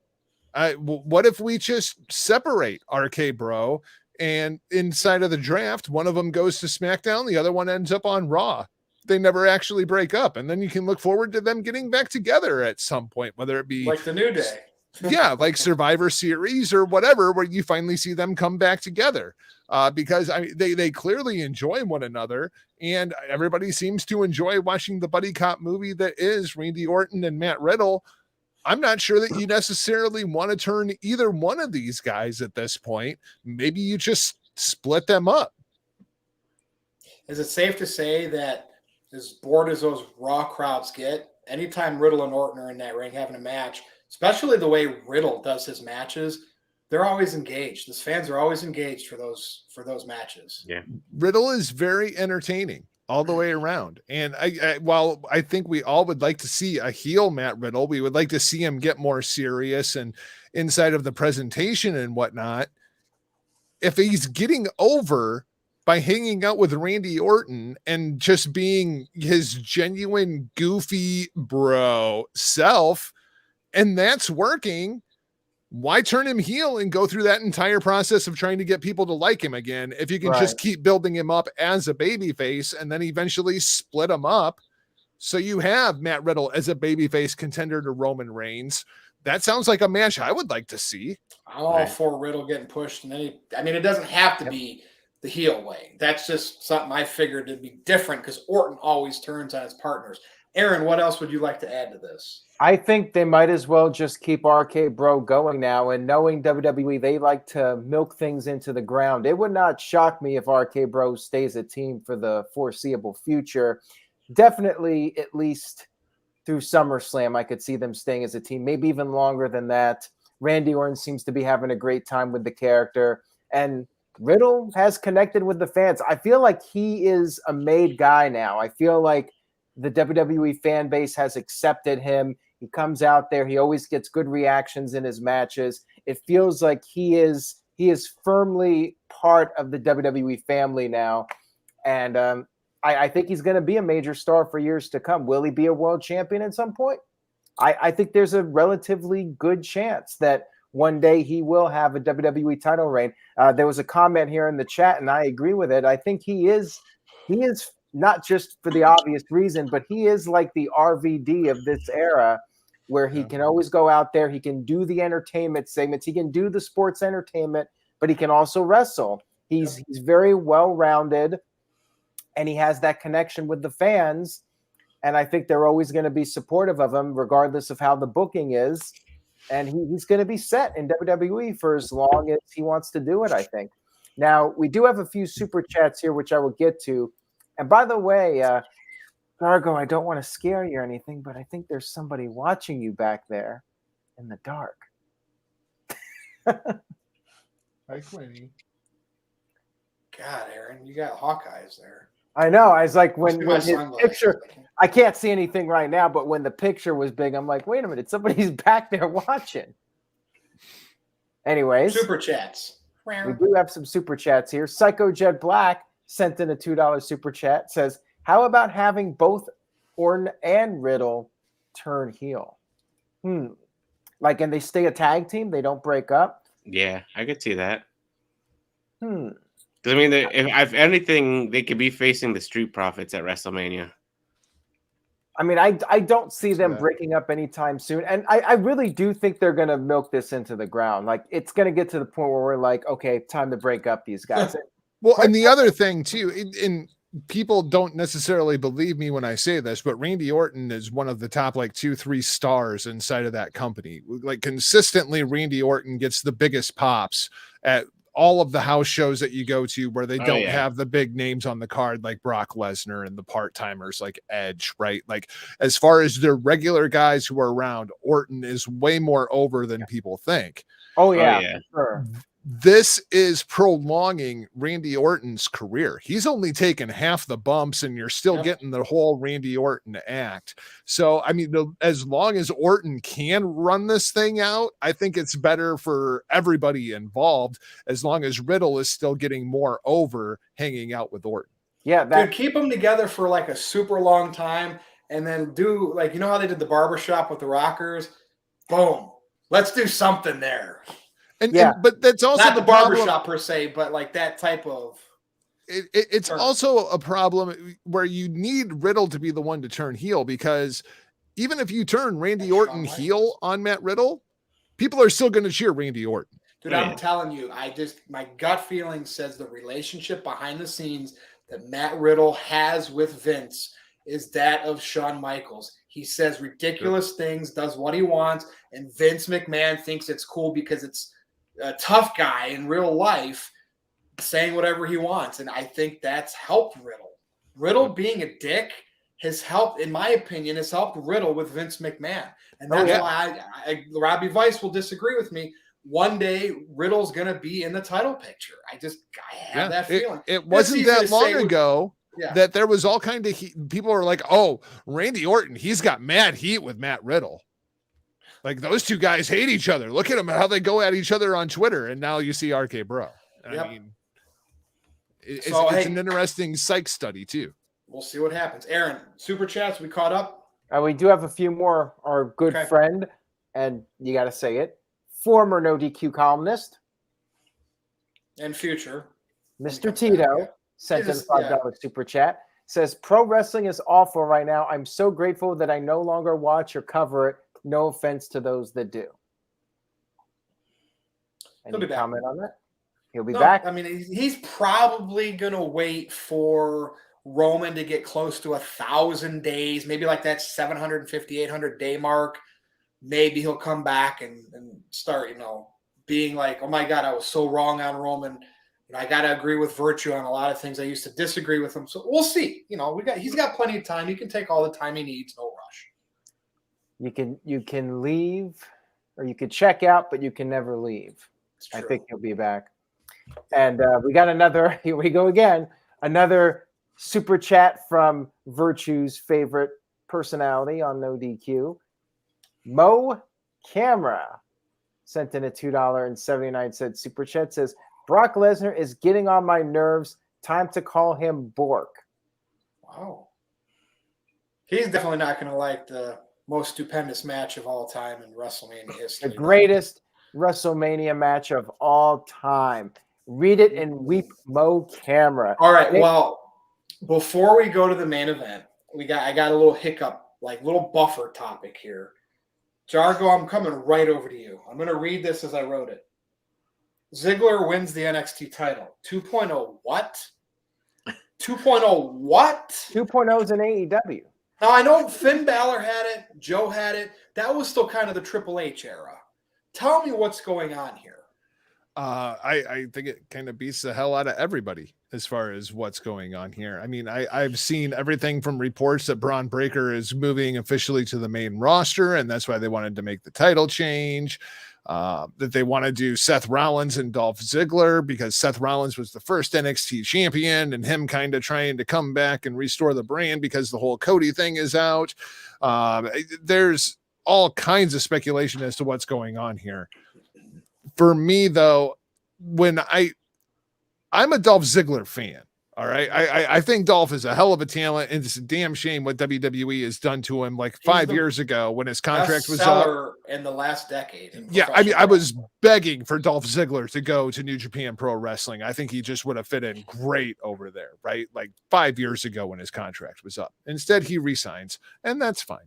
What if we just separate RK-Bro, and inside of the draft, one of them goes to SmackDown, the other one ends up on Raw. They never actually break up, and then you can look forward to them getting back together at some point, whether it be like the New Day. Yeah, like Survivor Series or whatever, where you finally see them come back together. Because they clearly enjoy one another, and everybody seems to enjoy watching the buddy cop movie that is Randy Orton and Matt Riddle. I'm not sure that you necessarily want to turn either one of these guys at this point. Maybe you just split them up. Is it safe to say that as bored as those Raw crowds get, anytime Riddle and Orton are in that ring having a match, especially the way Riddle does his matches, they're always engaged. His fans are always engaged for those matches. Yeah. Riddle is very entertaining all the way around. And while I think we all would like to see a heel Matt Riddle, we would like to see him get more serious and inside of the presentation and whatnot. If he's getting over by hanging out with Randy Orton and just being his genuine goofy bro self, and that's working, why turn him heel and go through that entire process of trying to get people to like him again if you can just keep building him up as a babyface and then eventually split him up So you have Matt Riddle as a babyface contender to Roman Reigns. That sounds like a match I would like to see. I'm all for Riddle getting pushed. And it doesn't have to be the heel way. That's just something I figured would be different because Orton always turns on his partners. Aaron, what else would you like to add to this? I think they might as well just keep RK-Bro going now. And knowing WWE, they like to milk things into the ground. It would not shock me if RK-Bro stays a team for the foreseeable future. Definitely, at least through SummerSlam, I could see them staying as a team, maybe even longer than that. Randy Orton seems to be having a great time with the character. And Riddle has connected with the fans. I feel like he is a made guy now. I feel like the WWE fan base has accepted him. He comes out there. He always gets good reactions in his matches. It feels like he is firmly part of the WWE family now. And I think he's going to be a major star for years to come. Will he be a world champion at some point? I think there's a relatively good chance that one day he will have a WWE title reign. There was a comment here in the chat, and I agree with it. I think he is not just for the obvious reason, but he is like the RVD of this era, where he can always go out there. He can do the entertainment segments. He can do the sports entertainment, but he can also wrestle. He's very well-rounded, and he has that connection with the fans. And I think they're always going to be supportive of him, regardless of how the booking is. And he's going to be set in WWE for as long as he wants to do it, I think. Now, we do have a few super chats here, which I will get to. And by the way, Gargo, I don't want to scare you or anything, but I think there's somebody watching you back there in the dark. Hi, Quinny. God, Aaron, you got Hawkeyes there. I know. I was like, when his sunglasses. picture, I can't see anything right now, but when the picture was big, I'm like, wait a minute, somebody's back there watching. Anyways. Super chats. We do have some super chats here. Psycho Jet Black sent in a $2 super chat. Says, how about having both Orton and Riddle turn heel? Like, and they stay a tag team? They don't break up? Yeah, I could see that. I mean, if anything, they could be facing the Street Profits at WrestleMania. I mean, I don't see them breaking up anytime soon. And I really do think they're going to milk this into the ground. Like, it's going to get to the point where we're like, okay, time to break up these guys. Well, and the other thing, too, and people don't necessarily believe me when I say this, but Randy Orton is one of the top, 2-3 stars inside of that company. Like, consistently, Randy Orton gets the biggest pops at all of the house shows that you go to where they don't have the big names on the card like Brock Lesnar and the part-timers like Edge, right? Like, as far as their regular guys who are around, Orton is way more over than people think. Oh yeah. For sure. This is prolonging Randy Orton's career. He's only taken half the bumps and you're still getting the whole Randy Orton act. So, I mean, as long as Orton can run this thing out, I think it's better for everybody involved, as long as Riddle is still getting more over hanging out with Orton. Yeah. Dude, keep them together for like a super long time and then do, like, you know how they did the barbershop with the Rockers? Boom. Let's do something there. But that's also not the barbershop per se, but like that type of. It's also a problem where you need Riddle to be the one to turn heel, because even if you turn Randy Orton heel on Matt Riddle, people are still going to cheer Randy Orton. Dude, I'm telling you, my gut feeling says the relationship behind the scenes that Matt Riddle has with Vince is that of Shawn Michaels. He says ridiculous things, does what he wants, and Vince McMahon thinks it's cool because it's a tough guy in real life saying whatever he wants. And I think that's helped Riddle. Riddle being a dick has helped, in my opinion, has helped Riddle with Vince McMahon. And that's why Robbie Weiss will disagree with me. One day Riddle's going to be in the title picture. I have that feeling. It wasn't that long ago that there was all kind of people are like, oh, Randy Orton, he's got mad heat with Matt Riddle. Like, those two guys hate each other. Look at them, how they go at each other on Twitter. And now you see RK-Bro. I mean, it's an interesting psych study too. We'll see what happens. Aaron, super chats, we caught up? We do have a few more. Our good friend, and you got to say it, former NoDQ columnist. And future. Mr. Tito sent in a $5 super chat. says, pro wrestling is awful right now. I'm so grateful that I no longer watch or cover it. No offense to those that do. Any comment on that? He'll be back. I mean, he's probably going to wait for Roman to get close to 1,000 days, maybe like that 750, 800 day mark. Maybe he'll come back and start, being like, oh my God, I was so wrong on Roman. I got to agree with Virtue on a lot of things. I used to disagree with him. So we'll see. He's got plenty of time. He can take all the time he needs. No rush. You can leave or you could check out, but you can never leave. I think he'll be back. And we got another, here we go again, another super chat from Virtue's favorite personality on NoDQ. Mo Camera sent in a $2.79 super chat. Says, Brock Lesnar is getting on my nerves. Time to call him Bork. Wow. He's definitely not going to like the most stupendous match of all time in WrestleMania history. The greatest WrestleMania match of all time. Read it and weep, Mo Camera. All right. Well, before we go to the main event, I got a little hiccup, like little buffer topic here. Jargo, I'm coming right over to you. I'm going to read this as I wrote it. Ziggler wins the NXT title. 2.0 what? 2.0 what? 2.0 is an AEW. Now, I know Finn Balor had it. Joe had it. That was still kind of the Triple H era. Tell me what's going on here. I think it kind of beats the hell out of everybody as far as what's going on here. I mean, I've seen everything from reports that Braun Breaker is moving officially to the main roster, and that's why they wanted to make the title change. That they want to do Seth Rollins and Dolph Ziggler because Seth Rollins was the first NXT champion and him kind of trying to come back and restore the brand because the whole Cody thing is out. There's all kinds of speculation as to what's going on here. For me, though, when I'm a Dolph Ziggler fan, all right, I think Dolph is a hell of a talent, and it's a damn shame what WWE has done to him like 5 years ago when his contract was up. In the last decade. Yeah, I mean, I was begging for Dolph Ziggler to go to New Japan Pro Wrestling. I think he just would have fit in great over there, right? Like 5 years ago when his contract was up. Instead, he resigns, and that's fine.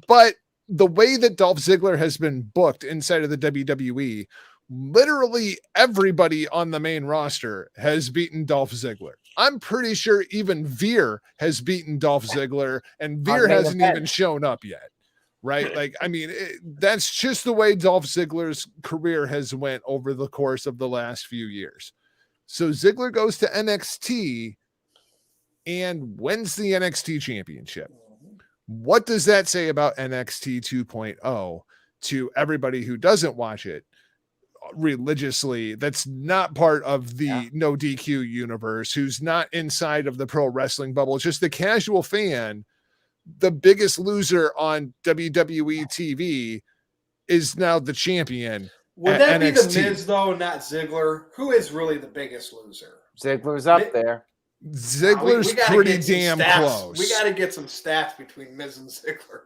But the way that Dolph Ziggler has been booked inside of the WWE, literally everybody on the main roster has beaten Dolph Ziggler. I'm pretty sure even Veer has beaten Dolph Ziggler, and Veer hasn't even shown up yet, right? Like, I mean, that's just the way Dolph Ziggler's career has went over the course of the last few years. So Ziggler goes to NXT and wins the NXT championship. What does that say about NXT 2.0 to everybody who doesn't watch it religiously, that's not part of the NoDQ universe, who's not inside of the pro wrestling bubble, just the casual fan? The biggest loser on WWE TV is now the champion. Would that be the Miz, though, not Ziggler? Who is really the biggest loser? Ziggler's up there. Ziggler's pretty damn close. We got to get some stats between Miz and Ziggler.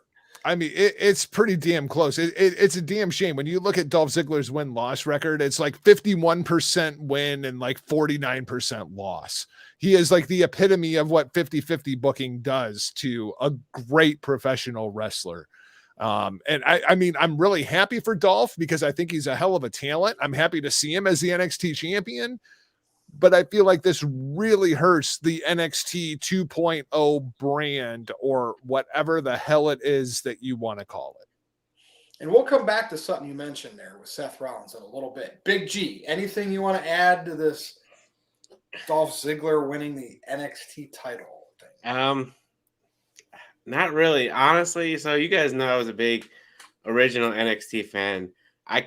I mean, it's pretty damn close. It's a damn shame. When you look at Dolph Ziggler's win-loss record, it's like 51% win and like 49% loss. He is like the epitome of what 50-50 booking does to a great professional wrestler. And I mean, I'm really happy for Dolph because I think he's a hell of a talent. I'm happy to see him as the NXT champion. But I feel like this really hurts the NXT 2.0 brand, or whatever the hell it is that you want to call it. And we'll come back to something you mentioned there with Seth Rollins in a little bit. Big G, anything you want to add to this Dolph Ziggler winning the NXT title thing? Not really, honestly. So you guys know I was a big original NXT fan. I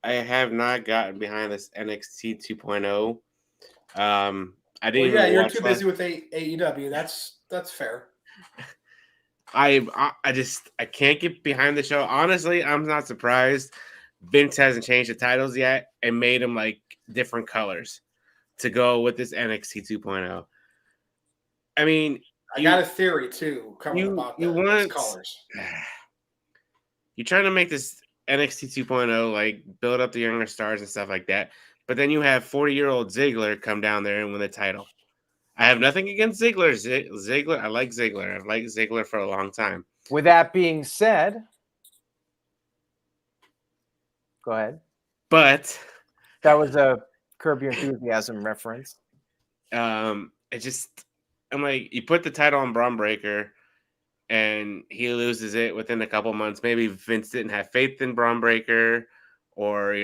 have not gotten behind this NXT 2.0. I didn't. Well, yeah, you're too busy with AEW. That's fair. I can't get behind the show. Honestly, I'm not surprised. Vince hasn't changed the titles yet and made them like different colors to go with this NXT 2.0. I mean, I got a theory too coming about these colors. You're trying to make this NXT 2.0 like build up the younger stars and stuff like that. But then you have 40-year-old Ziggler come down there and win the title. I have nothing against Ziggler. Ziggler, I like Ziggler. I've liked Ziggler for a long time. With that being said, go ahead. But That was a Curb Your Enthusiasm reference. I'm like, you put the title on Braun Breaker, and he loses it within a couple months. Maybe Vince didn't have faith in Braun Breaker, or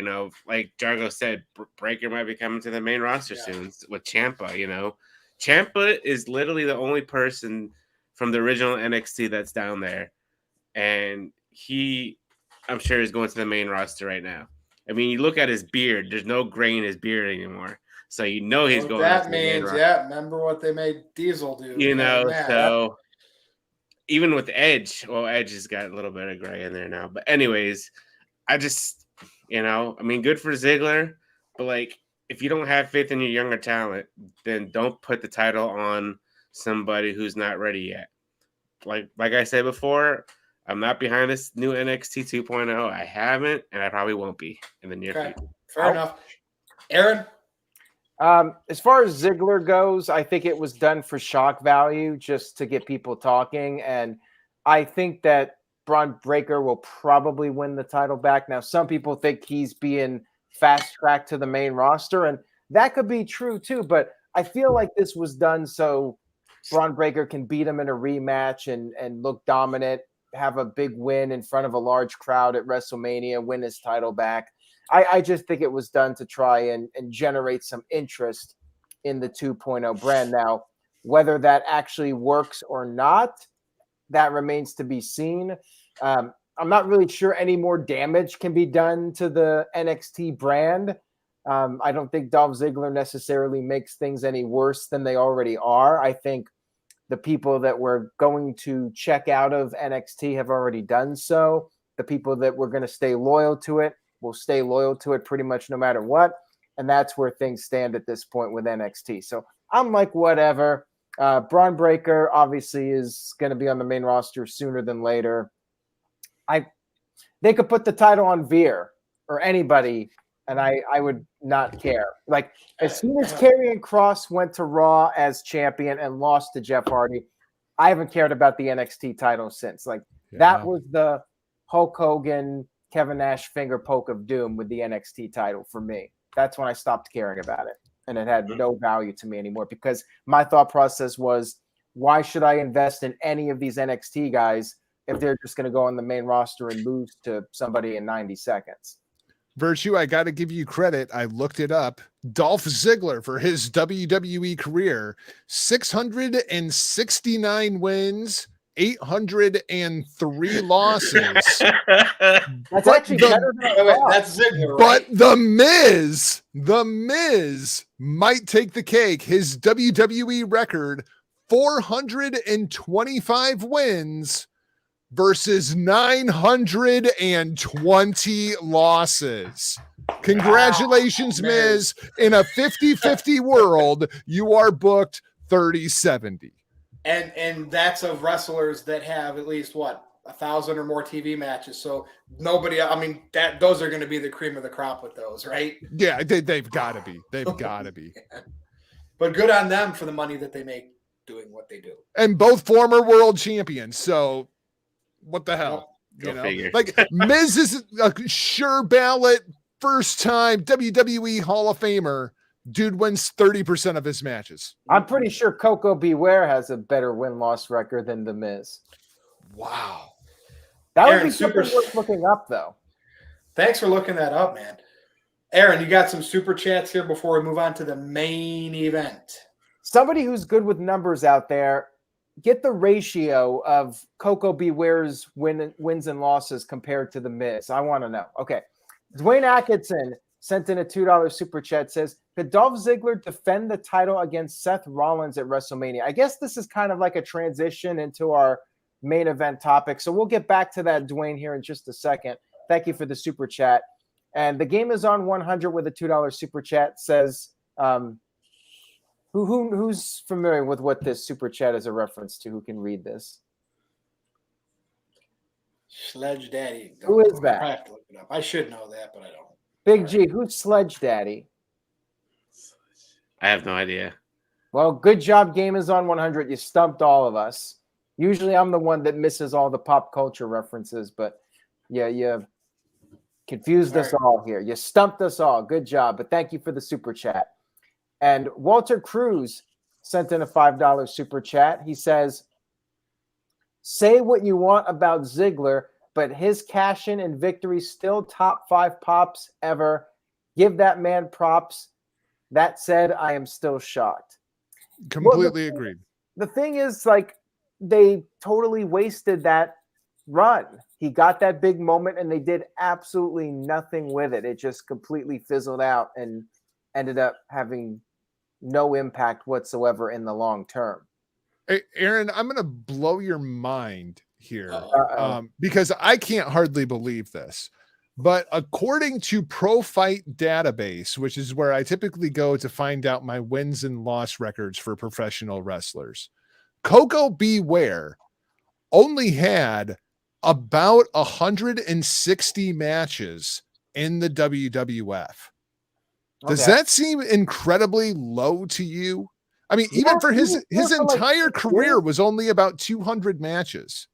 like Jargo said, Breaker might be coming to the main roster soon with Ciampa. Ciampa is literally the only person from the original NXT that's down there, and I'm sure is going to the main roster right now. I mean, you look at his beard; there's no gray in his beard anymore, so he's going. That means, remember what they made Diesel do? So even with Edge, Edge has got a little bit of gray in there now. But anyways, I just, I mean, good for Ziggler, but like, if you don't have faith in your younger talent, then don't put the title on somebody who's not ready yet. Like I said before, I'm not behind this new NXT 2.0. I haven't, and I probably won't be in the near future. Fair enough. Aaron? As far as Ziggler goes, I think it was done for shock value, just to get people talking. And I think that Braun Breaker will probably win the title back. Now, some people think he's being fast-tracked to the main roster, and that could be true too. But I feel like this was done so Braun Breaker can beat him in a rematch and look dominant, have a big win in front of a large crowd at WrestleMania, win his title back. I just think it was done to try and generate some interest in the 2.0 brand. Now, whether that actually works or not, that remains to be seen. I'm not really sure any more damage can be done to the NXT brand. I don't think Dolph Ziggler necessarily makes things any worse than they already are. I think the people that were going to check out of NXT have already done so. The people that were going to stay loyal to it will stay loyal to it pretty much no matter what. And that's where things stand at this point with NXT. So I'm like, whatever. Braun Breaker obviously is going to be on the main roster sooner than later. They could put the title on Veer or anybody, and I would not care. Like, as soon as Karrion Kross went to Raw as champion and lost to Jeff Hardy, I haven't cared about the NXT title since. That was the Hulk Hogan, Kevin Nash finger poke of doom with the NXT title for me. That's when I stopped caring about it, and it had no value to me anymore, because my thought process was, why should I invest in any of these NXT guys if they're just going to go on the main roster and lose to somebody in 90 seconds? Virtue, I got to give you credit. I looked it up. Dolph Ziggler, for his WWE career, 669 wins, 803 losses. That's actually better than that's Ziggler, right? But the Miz might take the cake. His WWE record, 425 wins versus 920 losses. Congratulations, wow, Miz. In a 50-50 world, you are booked 30-70. And that's of wrestlers that have at least 1,000 or more TV matches. So nobody, I mean, those are going to be the cream of the crop with those, right? Yeah, they've got to be. They've got to be. But good on them for the money that they make doing what they do. And both former world champions. So what the hell? Figure. Like, Miz is a sure ballot first time WWE Hall of Famer. Dude wins 30% of his matches. I'm pretty sure Coco Beware has a better win-loss record than The Miz. Wow. That would be something worth looking up, though. Thanks for looking that up, man. Aaron, you got some super chats here before we move on to the main event. Somebody who's good with numbers out there, get the ratio of Coco Beware's wins and losses compared to The Miz. I want to know. Okay. Dwayne Atkinson sent in a $2 super chat, says, could Dolph Ziggler defend the title against Seth Rollins at WrestleMania? I guess this is kind of like a transition into our main event topic. So we'll get back to that, Dwayne, here in just a second. Thank you for the super chat. And the game is on 100 with a $2 super chat, says, who's familiar with what this super chat is a reference to? Who can read this? Sledge Daddy. Who is that? I have to look it up. I should know that, but I don't. Big G, who's Sledge Daddy? I have no idea. Well, good job, Gamers on 100. You stumped all of us. Usually I'm the one that misses all the pop culture references, but yeah, you confused us all here. You stumped us all. Good job. But thank you for the super chat. And Walter Cruz sent in a $5 super chat. He says, say what you want about Ziggler, but his cash-in and victory still top 5 pops ever. Give that man props. That said, I am still shocked. Completely agreed. The thing is, like, they totally wasted that run. He got that big moment, and they did absolutely nothing with it. It just completely fizzled out and ended up having no impact whatsoever in the long term. Hey, Aaron, I'm going to blow your mind here because I can't hardly believe this. But according to Pro Fight Database, which is where I typically go to find out my wins and loss records for professional wrestlers, Coco Beware only had about 160 matches in the WWF. Does that seem incredibly low to you? I mean, even for his entire career was only about 200 matches.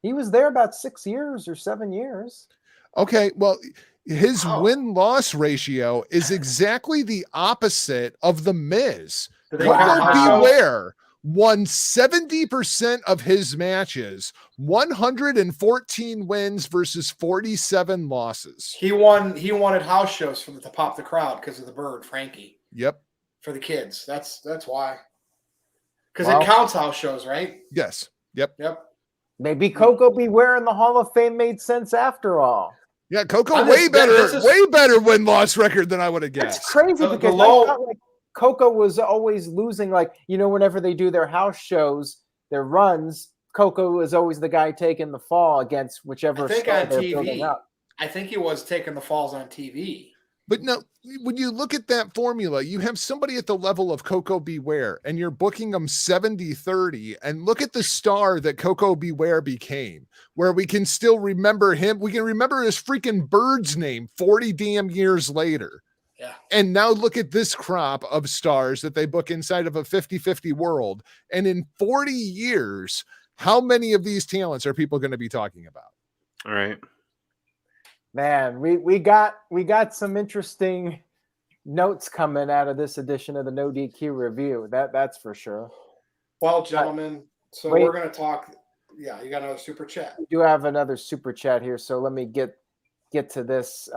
He was there about 6 years or 7 years. Okay, well, his win-loss ratio is exactly the opposite of The Miz. Coco Beware won 70% of his matches, 114 wins versus 47 losses. He wanted house shows to pop the crowd because of the bird, Frankie. Yep. For the kids. That's why. Because it counts house shows, right? Yes. Yep. Maybe Coco Beware in the Hall of Fame made sense after all. Yeah, Coco way better win-loss record than I would have guessed. It's crazy because I felt like Coco was always losing. Like, whenever they do their house shows, their runs, Coco is always the guy taking the fall against whichever star they're building up. I think he was taking the falls on TV. But no, when you look at that formula, you have somebody at the level of Coco Beware, and you're booking them 70-30, and look at the star that Coco Beware became, where we can still remember him. We can remember his freaking bird's name 40 damn years later. Yeah. And now look at this crop of stars that they book inside of a 50-50 world. And in 40 years, how many of these talents are people going to be talking about? All right. Man, we got some interesting notes coming out of this edition of the NoDQ review. That's for sure. Well, gentlemen, we're going to talk. Yeah, you got another super chat. We do have another super chat here, so let me get to this.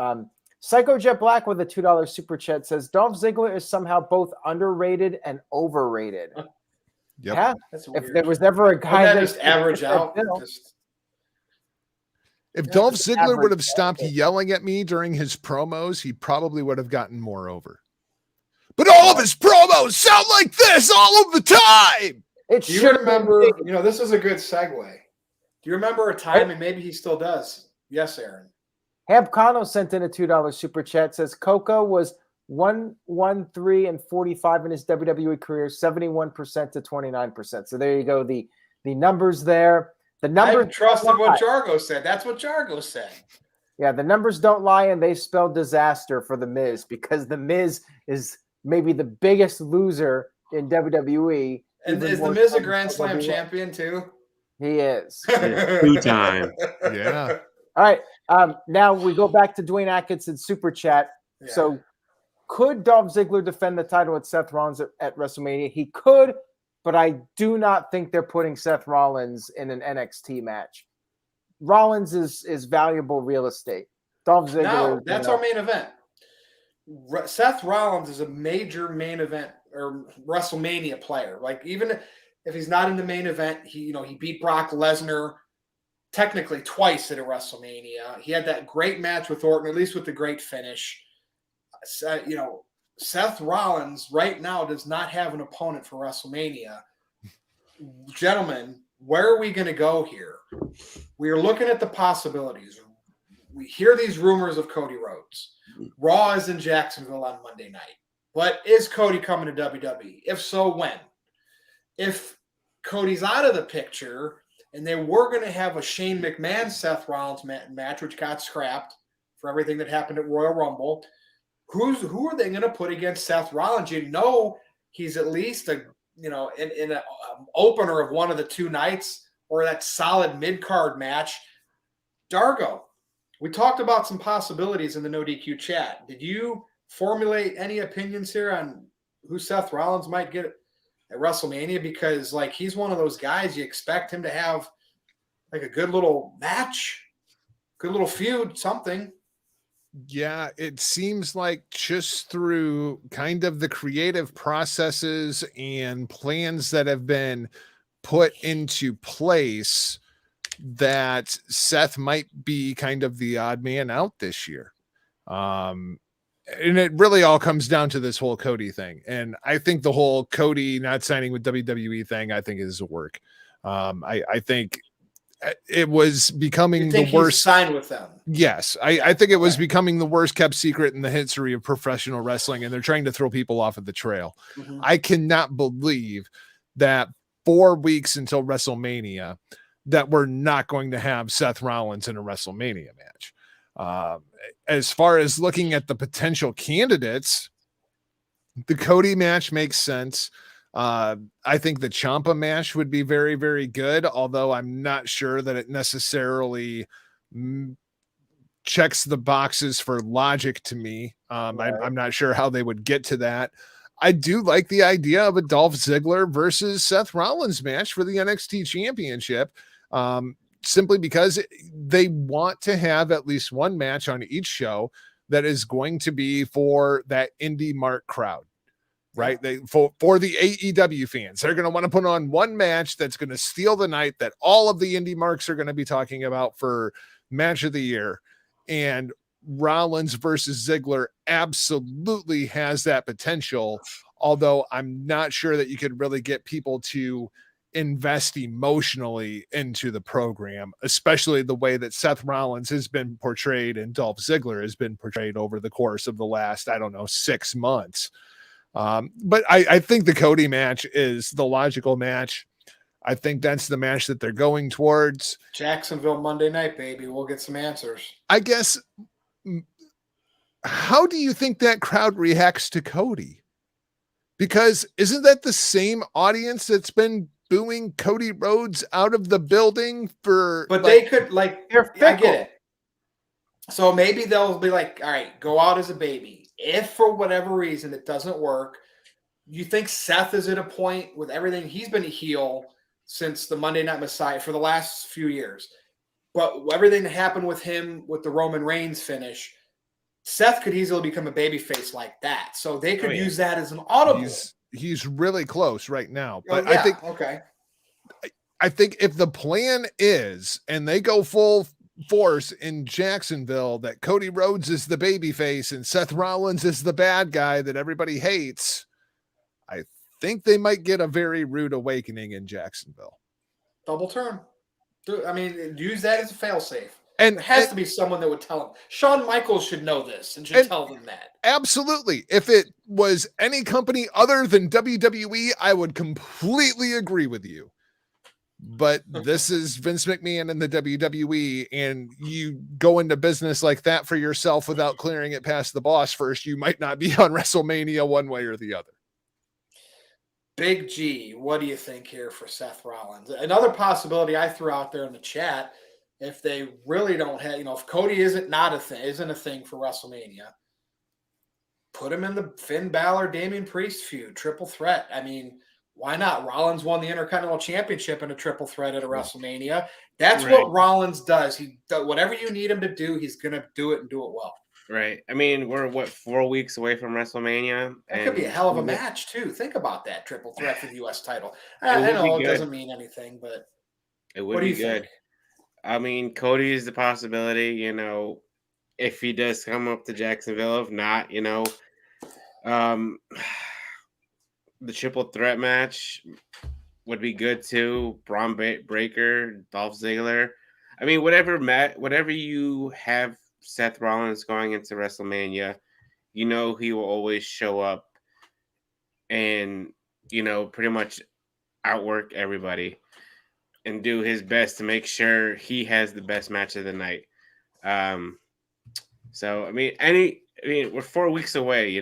Psycho Jet Black with a $2 super chat says Dolph Ziggler is somehow both underrated and overrated. Yep. Yeah, that's weird. If there was ever a guy that just average out. If Dolph Ziggler would have stopped yelling at me during his promos, he probably would have gotten more over. But all of his promos sound like this all of the time. Do you remember, this is a good segue. Do you remember a time, and maybe he still does? Yes, Aaron. Hab Kano sent in a $2 super chat, says Coco was 1-1-3-45 in his WWE career, 71% to 29%. So there you go. The numbers there. The numbers I trusted what Jargo said. That's what Jargo said. Yeah, the numbers don't lie, and they spell disaster for The Miz because The Miz is maybe the biggest loser in WWE. And is The Miz a Grand Slam champion too? He is. 2-time. Yeah. All right. Now we go back to Dwayne Atkinson's super chat. Yeah. So could Dolph Ziggler defend the title with Seth Rollins at WrestleMania? He could. But I do not think they're putting Seth Rollins in an NXT match. Rollins is valuable real estate. Dolph Ziggler. No, that's our main event. Seth Rollins is a major main event or WrestleMania player. Like, even if he's not in the main event, he beat Brock Lesnar technically twice at a WrestleMania. He had that great match with Orton, at least with the great finish. Seth Rollins right now does not have an opponent for WrestleMania. Gentlemen, where are we going to go here? We are looking at the possibilities. We hear these rumors of Cody Rhodes. Raw is in Jacksonville on Monday night. But is Cody coming to WWE? If so, when? If Cody's out of the picture and they were going to have a Shane McMahon Seth Rollins match, which got scrapped for everything that happened at Royal Rumble, who are they going to put against Seth Rollins? he's at least a in an opener of one of the two nights or that solid mid-card match. Dargo, we talked about some possibilities in the NoDQ chat. Did you formulate any opinions here on who Seth Rollins might get at WrestleMania? Because like he's one of those guys you expect him to have like a good little match, good little feud, something. Yeah, it seems like just through kind of the creative processes and plans that have been put into place that Seth might be kind of the odd man out this year. And it really all comes down to this whole Cody thing. And I think the whole Cody not signing with WWE thing, I think is a work. I think it was becoming the worst. Signed with them. Yes, I think it was becoming the worst kept secret in the history of professional wrestling, and they're trying to throw people off of the trail. Mm-hmm. I cannot believe that 4 weeks until WrestleMania that we're not going to have Seth Rollins in a WrestleMania match. As far as looking at the potential candidates, the Cody match makes sense. I think the Ciampa match would be very, very good, although I'm not sure that it necessarily checks the boxes for logic to me. I'm not sure how they would get to that. I do like the idea of a Dolph Ziggler versus Seth Rollins match for the NXT Championship, simply because they want to have at least one match on each show that is going to be for that indie mark crowd. Right. For the AEW fans, they're going to want to put on one match that's going to steal the night that all of the indie marks are going to be talking about for match of the year. And Rollins versus Ziggler absolutely has that potential. Although I'm not sure that you could really get people to invest emotionally into the program, especially the way that Seth Rollins has been portrayed and Dolph Ziggler has been portrayed over the course of the last, 6 months. But I think the Cody match is the logical match. I think that's the match that they're going towards. Jacksonville Monday night, baby. We'll get some answers. I guess, how do you think that crowd reacts to Cody? Because isn't that the same audience that's been booing Cody Rhodes out of the building for... But they could, I get it. So maybe they'll be like, all right, go out as a baby. If for whatever reason it doesn't work, you think Seth is at a point with everything? He's been a heel since the Monday Night Messiah for the last few years. But everything that happened with him with the Roman Reigns finish, Seth could easily become a babyface like that. So they could use that as an audible. He's really close right now. But I think if the plan is, and they go full force in Jacksonville, that Cody Rhodes is the babyface and Seth Rollins is the bad guy that everybody hates, I think they might get a very rude awakening in Jacksonville. Double turn. I mean, use that as a failsafe. And there has to be someone that would tell them. Shawn Michaels should know this and should tell them that. Absolutely. If it was any company other than WWE, I would completely agree with you. But this is Vince McMahon and the WWE, and you go into business like that for yourself without clearing it past the boss first, you might not be on WrestleMania one way or the other. Big G, what do you think here for Seth Rollins? Another possibility I threw out there in the chat, if they really don't have, if Cody isn't a thing for WrestleMania, put him in the Finn Balor, Damian Priest feud, triple threat. I mean, why not? Rollins won the Intercontinental Championship in a triple threat at a WrestleMania. That's what Rollins does. Whatever you need him to do, he's going to do it and do it well. Right. I mean, we're 4 weeks away from WrestleMania. That could be a hell of a match too. Think about that triple threat for the U.S. title. I know it doesn't mean anything, but it would be good. I mean, Cody is the possibility. If he does come up to Jacksonville, if not, the triple threat match would be good too. Braun Breaker, Dolph Ziggler. I mean, whatever you have Seth Rollins going into WrestleMania, he will always show up and, pretty much outwork everybody and do his best to make sure he has the best match of the night. So, I mean, we're 4 weeks away,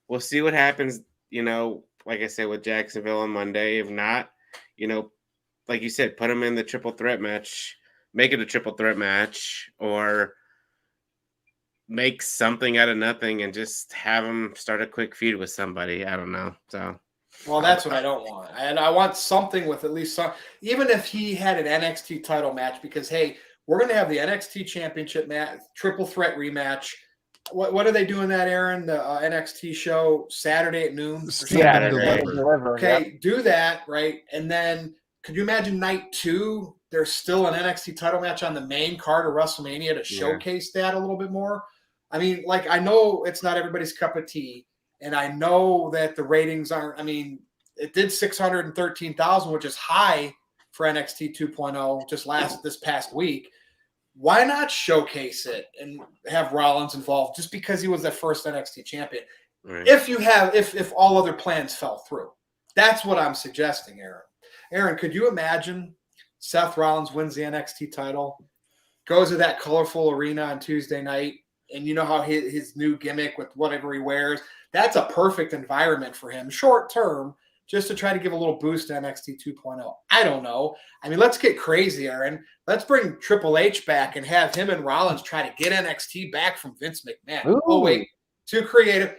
we'll see what happens like I said, with Jacksonville on Monday. If not, like you said, put him in the triple threat match, make it a triple threat match, or make something out of nothing and just have him start a quick feud with somebody. I don't know. So, well, that's what I don't want. And I want something with at least some, even if he had an NXT title match, because, hey, we're going to have the NXT championship match, triple threat rematch. What are they doing that, Aaron? The NXT show Saturday at noon? Okay, do that, right? And then could you imagine night 2? There's still an NXT title match on the main card of WrestleMania to showcase that a little bit more. I mean, like, I know it's not everybody's cup of tea, and I know that the ratings aren't. I mean, it did 613,000, which is high for NXT 2.0 this past week. Why not showcase it and have Rollins involved just because he was the first NXT champion? Right. If all other plans fell through. That's what I'm suggesting, Aaron. Aaron, could you imagine Seth Rollins wins the NXT title, goes to that colorful arena on Tuesday night, and you know how his new gimmick with whatever he wears, that's a perfect environment for him, short term, just to try to give a little boost to NXT 2.0. I don't know. I mean, let's get crazy, Aaron. Let's bring Triple H back and have him and Rollins try to get NXT back from Vince McMahon. Ooh. Oh, wait. Too creative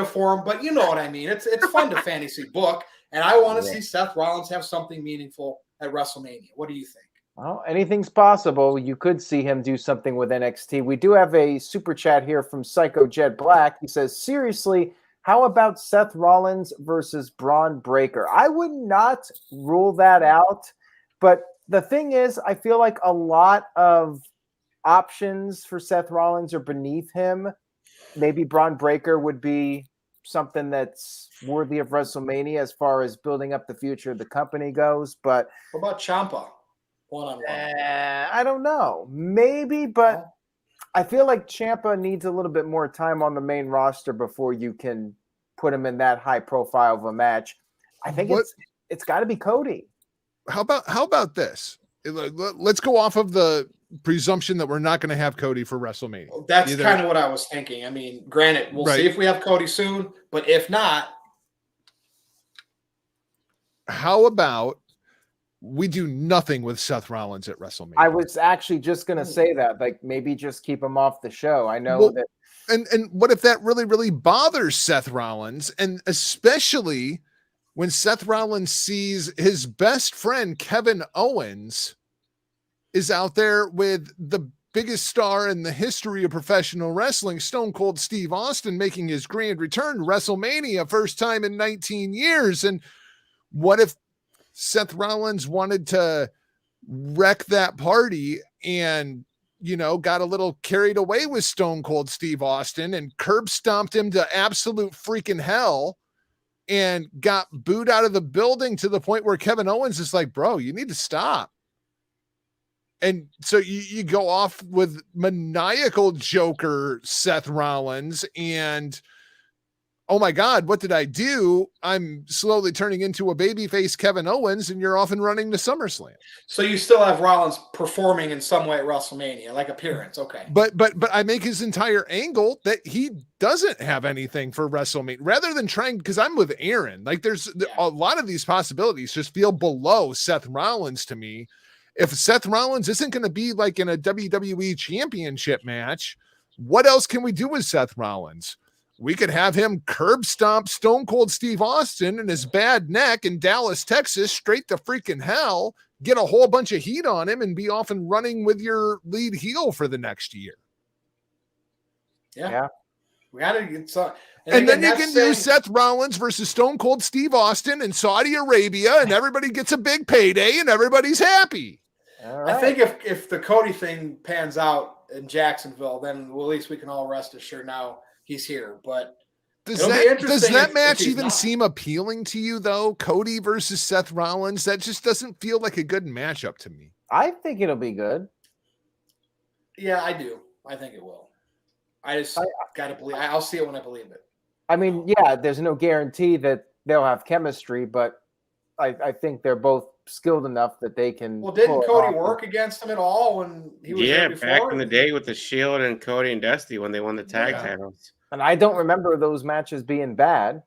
for him, but you know what I mean. It's fun to fantasy book, and I want to see Seth Rollins have something meaningful at WrestleMania. What do you think? Well, anything's possible. You could see him do something with NXT. We do have a super chat here from Psycho Jet Black. He says, seriously, how about Seth Rollins versus Braun Breaker? I would not rule that out. But the thing is, I feel like a lot of options for Seth Rollins are beneath him. Maybe Braun Breaker would be something that's worthy of WrestleMania as far as building up the future of the company goes. But what about Ciampa? One-on-one. I don't know. Maybe, but I feel like Ciampa needs a little bit more time on the main roster before you can put him in that high profile of a match. I think it's got to be Cody. How about this? Let's go off of the presumption that we're not going to have Cody for WrestleMania. That's kind of what I was thinking. I mean, granted, we'll see if we have Cody soon, but if not, how about we do nothing with Seth Rollins at WrestleMania? I was actually just going to say that, like, maybe just keep him off the show. I know that. And what if that really, really bothers Seth Rollins? And especially when Seth Rollins sees his best friend, Kevin Owens, is out there with the biggest star in the history of professional wrestling, Stone Cold Steve Austin, making his grand return to WrestleMania, first time in 19 years. And what if Seth Rollins wanted to wreck that party and, got a little carried away with Stone Cold Steve Austin and curb stomped him to absolute freaking hell and got booed out of the building to the point where Kevin Owens is like, bro, you need to stop. And so you go off with maniacal Joker Seth Rollins and, oh my God, what did I do? I'm slowly turning into a babyface Kevin Owens, and you're off and running to SummerSlam. So you still have Rollins performing in some way at WrestleMania, like appearance. Okay. But I make his entire angle that he doesn't have anything for WrestleMania rather than trying, because I'm with Aaron. Like there's a lot of these possibilities just feel below Seth Rollins to me. If Seth Rollins isn't going to be like in a WWE championship match, what else can we do with Seth Rollins? We could have him curb stomp Stone Cold Steve Austin and his bad neck in Dallas, Texas, straight to freaking hell, get a whole bunch of heat on him and be off and running with your lead heel for the next year. Yeah. We got to get some. And then you can do Seth Rollins versus Stone Cold Steve Austin in Saudi Arabia, and everybody gets a big payday and everybody's happy. Right. I think if the Cody thing pans out in Jacksonville, then at least we can all rest assured now he's here. But does that match even seem appealing to you, though? Cody versus Seth Rollins? That just doesn't feel like a good matchup to me. I think it'll be good. Yeah, I do. I think it will. I got to believe. I'll see it when I believe it. I mean, yeah, there's no guarantee that they'll have chemistry, but I think they're both skilled enough that they can. Well, didn't Cody work against him at all when he was there before? Back in the day with the Shield and Cody and Dusty when they won the tag titles. And I don't remember those matches being bad.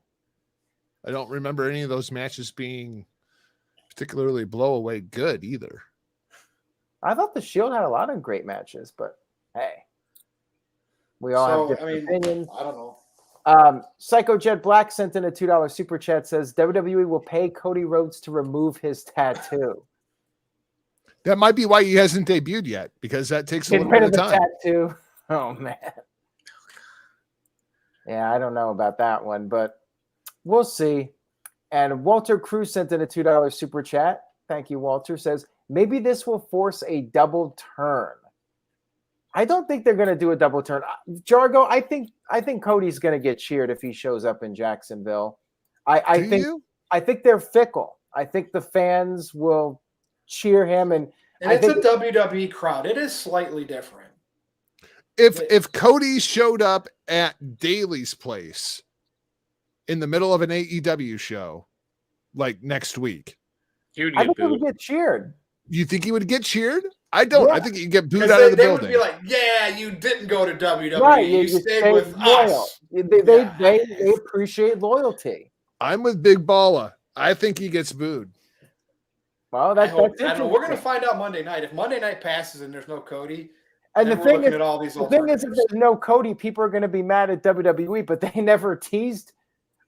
I don't remember any of those matches being particularly blow away good either. I thought the Shield had a lot of great matches, but hey, we all have different opinions. I don't know. Psycho Jet Black sent in a $2 super chat, says WWE will pay Cody Rhodes to remove his tattoo. That might be why he hasn't debuted yet, because that takes a Get little rid bit of the of time. tattoo. Oh man. Yeah, I don't know about that one, but we'll see. And Walter Cruz sent in a $2 super chat. Thank you, Walter. Says, maybe this will force a double turn. I don't think they're going to do a double turn. Jargo, I think Cody's going to get cheered if he shows up in Jacksonville. I think they're fickle. I think the fans will cheer him, and it's a WWE crowd. It is slightly different. If Cody showed up at Daly's place in the middle of an AEW show, like next week, I think he would get cheered. You think he would get cheered? I don't. Yeah. I think he'd get booed out of the building. They would be like, yeah, you didn't go to WWE. Right, you stayed with loyal. us. They appreciate loyalty. I'm with Big Balla. I think he gets booed. Well, that's I don't know. We're going to find out Monday night. If Monday night passes and there's no Cody, and the thing is, if if there's no Cody, people are going to be mad at WWE, but they never teased.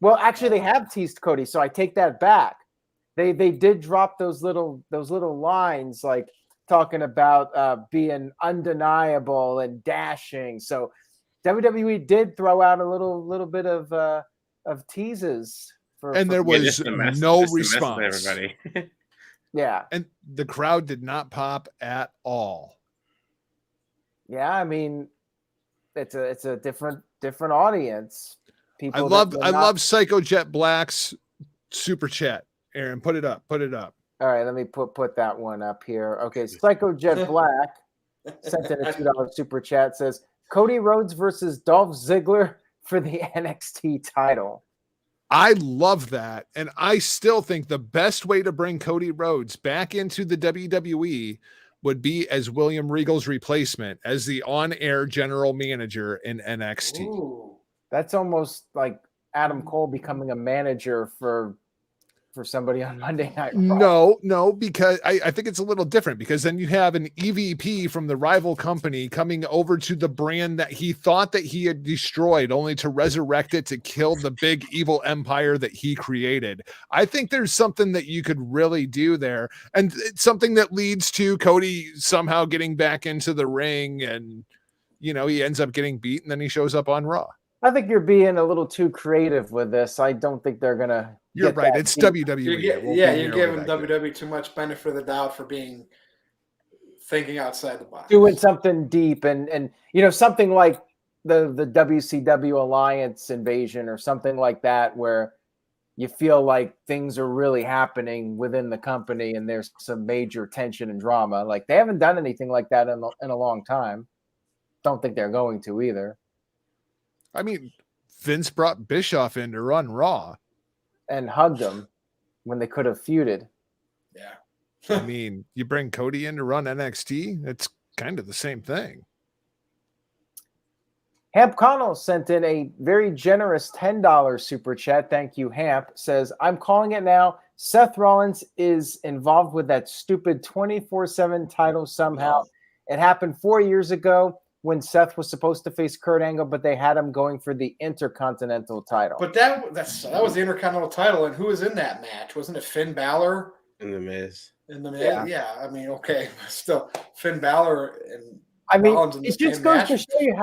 Well, actually, they have teased Cody, so I take that back. They did drop those little lines, like talking about being undeniable and dashing. So WWE did throw out a little bit of teases. There was no response. Everybody. Yeah, and the crowd did not pop at all. Yeah, I mean, it's a different audience. I love Psycho Jet Black's super chat. Aaron, put it up. All right, let me put that one up here. Okay, Psycho Jet Black sent in a $2 super chat, says Cody Rhodes versus Dolph Ziggler for the NXT title. I love that, and I still think the best way to bring Cody Rhodes back into the WWE would be as William Regal's replacement as the on-air general manager in NXT. Ooh. That's almost like Adam Cole becoming a manager for somebody on Monday Night Raw. No, because I think it's a little different, because then you have an EVP from the rival company coming over to the brand that he thought that he had destroyed, only to resurrect it to kill the big evil empire that he created. I think there's something that you could really do there, and it's something that leads to Cody somehow getting back into the ring, and he ends up getting beat, and then he shows up on Raw. I think you're being a little too creative with this. I don't think they're gonna. You're right. It's WWE. You're giving WWE too much benefit of the doubt for thinking outside the box, doing something deep, and something like the WCW Alliance invasion or something like that, where you feel like things are really happening within the company and there's some major tension and drama. Like, they haven't done anything like that in a long time. Don't think they're going to either. I mean, Vince brought Bischoff in to run Raw. And hugged him when they could have feuded. Yeah. I mean, you bring Cody in to run NXT, it's kind of the same thing. Hamp Connell sent in a very generous $10 super chat. Thank you, Hamp. Says, I'm calling it now. Seth Rollins is involved with that stupid 24/7 title somehow. It happened 4 years ago when Seth was supposed to face Kurt Angle, but they had him going for the Intercontinental title. But that was the Intercontinental title, and who was in that match? Wasn't it Finn Balor? In the Miz. Yeah. I mean, okay, still Finn Balor and Rollins in the it just goes to show you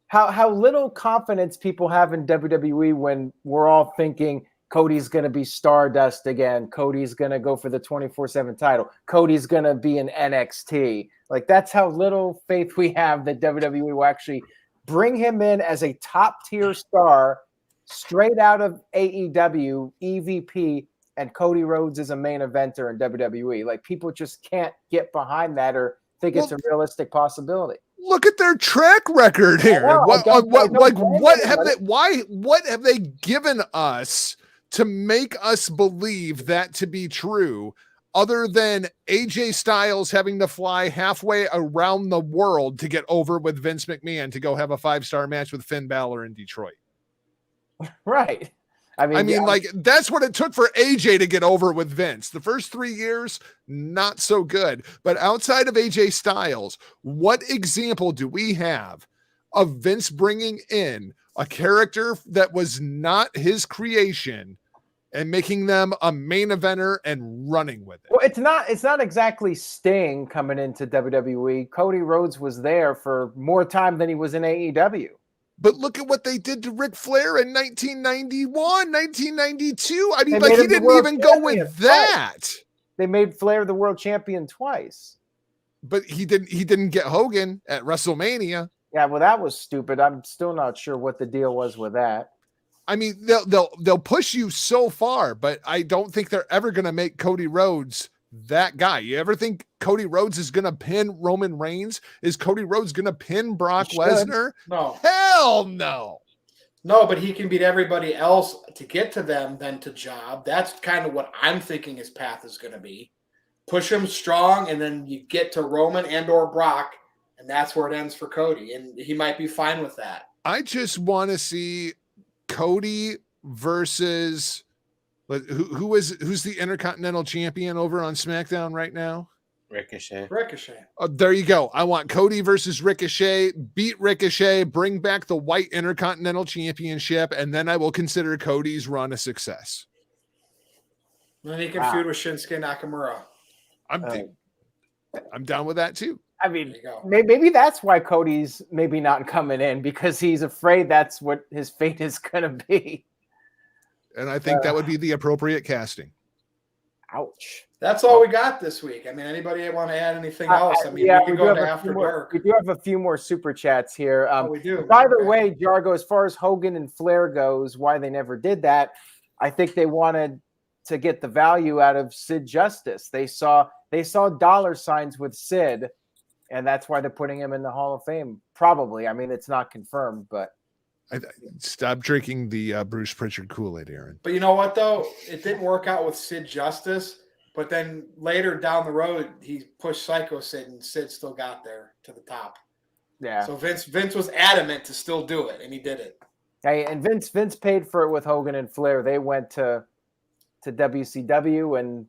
how little confidence people have in WWE when we're all thinking Cody's going to be Stardust again. Cody's going to go for the 24/7 title. Cody's going to be in NXT. Like, that's how little faith we have that WWE will actually bring him in as a top-tier star straight out of AEW, EVP, and Cody Rhodes is a main eventer in WWE. Like, people just can't get behind that or think it's a realistic possibility. Look at their track record here. What have they given us to make us believe that to be true, other than AJ Styles having to fly halfway around the world to get over with Vince McMahon to go have a 5-star match with Finn Balor in Detroit? Right. I mean, like, that's what it took for AJ to get over with Vince. The first 3 years, not so good. But outside of AJ Styles, what example do we have of Vince bringing in a character that was not his creation and making them a main eventer and running with it? Well, it's not exactly Sting coming into WWE. Cody Rhodes was there for more time than he was in AEW. But look at what they did to Ric Flair in 1991, 1992. I mean, like, he didn't even go with that. They made Flair the world champion twice. But he didn't get Hogan at WrestleMania. Yeah, well, that was stupid. I'm still not sure what the deal was with that. I mean, they'll push you so far, but I don't think they're ever going to make Cody Rhodes that guy. You ever think Cody Rhodes is going to pin Roman Reigns? Is Cody Rhodes going to pin Brock Lesnar? No. Hell no. No, but he can beat everybody else to get to them than to job. That's kind of what I'm thinking his path is going to be. Push him strong, and then you get to Roman and or Brock, and that's where it ends for Cody. And he might be fine with that. I just want to see Cody versus who's the Intercontinental Champion over on SmackDown right now? Ricochet. Oh, there you go. I want Cody versus Ricochet, beat Ricochet, bring back the white Intercontinental Championship, and then I will consider Cody's run a success. And then he can feud with Shinsuke Nakamura. I'm down with that too. I mean, maybe that's why Cody's maybe not coming in, because he's afraid that's what his fate is going to be. And I think that would be the appropriate casting. Ouch. That's all we got this week. I mean, anybody want to add anything else? I mean, we can go to After Dark. We do have a few more super chats here. We do. By the way, Jargo, as far as Hogan and Flair goes, why they never did that, I think they wanted to get the value out of Sid Justice. They saw dollar signs with Sid, and that's why they're putting him in the Hall of Fame. Probably. I mean, it's not confirmed, but stop drinking the Bruce Pritchard Kool-Aid, Aaron. But you know what, though? It didn't work out with Sid Justice, but then later down the road, he pushed Psycho Sid, and Sid still got there to the top. Yeah. So Vince was adamant to still do it, and he did it. Hey, and Vince paid for it with Hogan and Flair. They went to WCW, and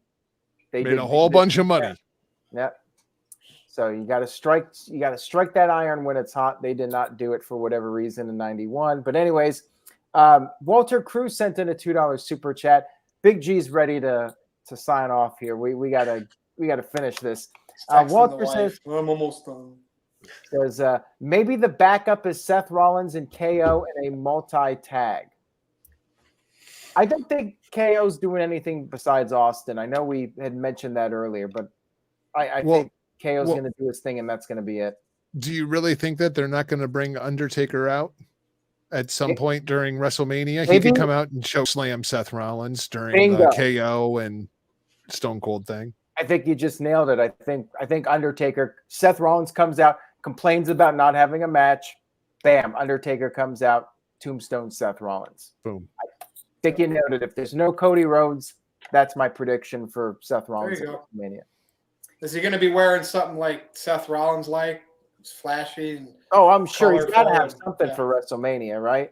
they made a whole bunch of money. Yeah. So you got to strike that iron when it's hot. They did not do it for whatever reason in 91. But anyways, Walter Cruz sent in a $2 super chat. Big G's ready to sign off here. We gotta finish this. Walter says, I'm almost done. Says maybe the backup is Seth Rollins and KO in a multi-tag. I don't think KO's doing anything besides Austin. I know we had mentioned that earlier, but I think KO's going to do his thing, and that's going to be it. Do you really think that they're not going to bring Undertaker out at some point during WrestleMania? He could come out and choke slam Seth Rollins during the KO and Stone Cold thing. I think you just nailed it. I think Undertaker, Seth Rollins comes out, complains about not having a match. Bam, Undertaker comes out, tombstone Seth Rollins. Boom. I think you nailed it. If there's no Cody Rhodes, that's my prediction for Seth Rollins at WrestleMania. Is he going to be wearing something like Seth Rollins like? It's flashy. I'm sure he's got to have something for WrestleMania, right?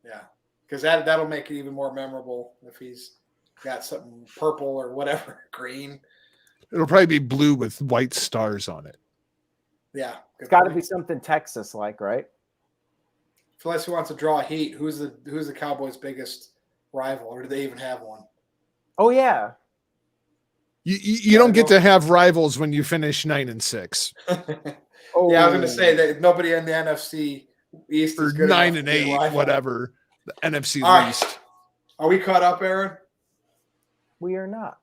Yeah, because that'll make it even more memorable if he's got something purple or whatever, green. It'll probably be blue with white stars on it. Yeah. It's got to be something Texas-like, right? Unless he wants to draw heat, who's the Cowboys' biggest rival, or do they even have one? Oh, yeah. You don't get to have rivals when you finish 9-6. Yeah, I was going to say that nobody in the NFC East is good 9-8, whatever. The NFC East. Right. Are we caught up, Aaron? We are not.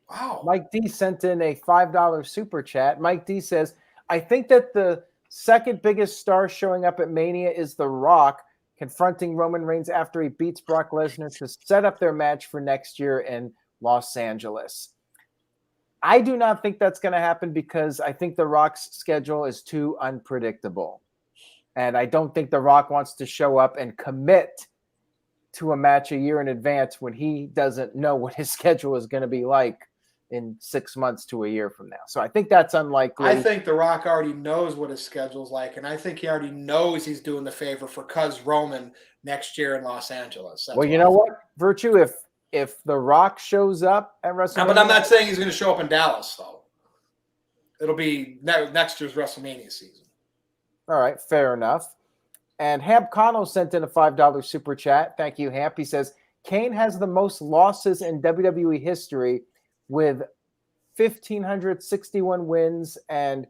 Wow. Mike D sent in a $5 super chat. Mike D says, I think that the second biggest star showing up at Mania is The Rock confronting Roman Reigns after he beats Brock Lesnar to set up their match for next year in Los Angeles. I do not think that's going to happen because I think The Rock's schedule is too unpredictable. And I don't think The Rock wants to show up and commit to a match a year in advance when he doesn't know what his schedule is going to be like in 6 months to a year from now. So I think that's unlikely. I think The Rock already knows what his schedule's like, and I think he already knows he's doing the favor for Cuz Roman next year in Los Angeles. That's well, you know what, Virtue, if The Rock shows up at WrestleMania, but I'm not saying he's going to show up in Dallas, though. It'll be next year's WrestleMania season. All right, fair enough. And Hamp Connell sent in a $5 super chat. Thank you, Hamp. He says, Kane has the most losses in WWE history with 1,561 wins and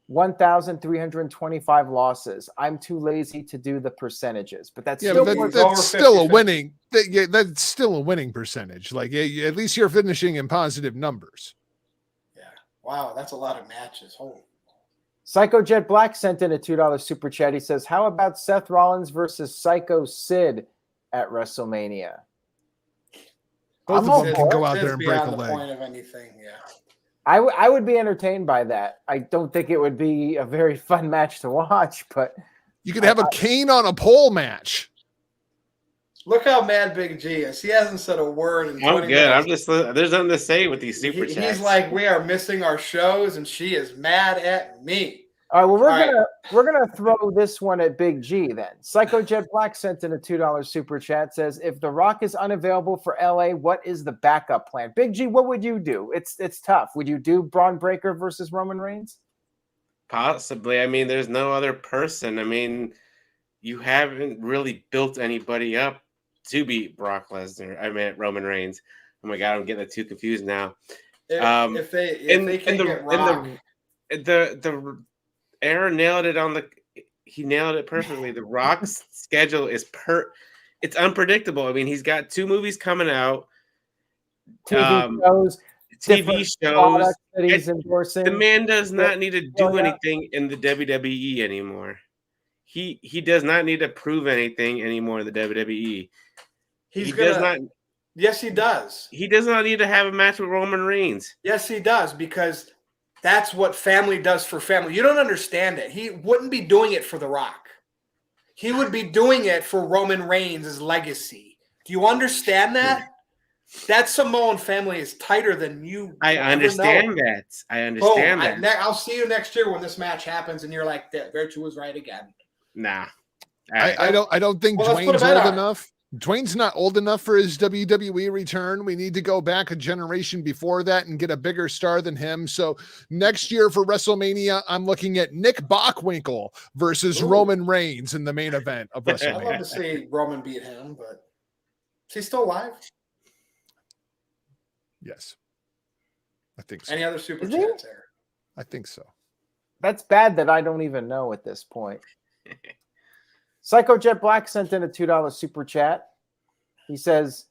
1,325 losses. I'm too lazy to do the percentages, but that's yeah, still, but that's still a winning. That's still a winning percentage. Like at least you're finishing in positive numbers. Yeah. Wow, that's a lot of matches. Holy. Psycho Jet Black sent in a $2 super chat. He says, how about Seth Rollins versus Psycho Sid at WrestleMania? Both of them can go out there and break a the leg. Point of anything, yeah. I would be entertained by that. I don't think it would be a very fun match to watch, but you could have a Kane on a pole match. Look how mad Big G is. He hasn't said a word in 20 I'm good. minutes. I'm just there's nothing to say with these super chats. He's like, we are missing our shows, and she is mad at me. all right, well, we're gonna throw this one at Big G then. Psycho Jet Black sent in a $2 super chat. Says, if The Rock is unavailable for LA, what is the backup plan? Big G, what would you do? It's tough. Would you do Braun Breaker versus Roman Reigns? Possibly. I mean, there's no other person. I mean, you haven't really built anybody up to beat Brock Lesnar. I meant Roman Reigns. Oh my God, I'm getting the two confused now. If they can't get Rock. The Aaron nailed it he nailed it perfectly. The Rock's schedule is it's unpredictable. I mean, he's got 2 movies coming out. TV shows that he's endorsing. The man does not need to do anything in the WWE anymore. He does not need to prove anything anymore in the WWE. Yes, he does. He does not need to have a match with Roman Reigns. Yes, he does, because that's what family does for family. You don't understand it. He wouldn't be doing it for The Rock. He would be doing it for Roman Reigns' legacy. Do you understand that? That Samoan family is tighter than you. I understand that. I understand that. I'll see you next year when this match happens, and you're like, Virtue was right again. Nah. I don't think Dwayne's old enough. Dwayne's not old enough for his WWE return. We need to go back a generation before that and get a bigger star than him. So next year for WrestleMania, I'm looking at Nick Bockwinkel versus Roman Reigns in the main event of WrestleMania. I'd love to see Roman beat him, but is he still alive? Yes. I think so. Any other super chats there? I think so. That's bad that I don't even know at this point. Psycho Jet Black sent in a $2 super chat. He says,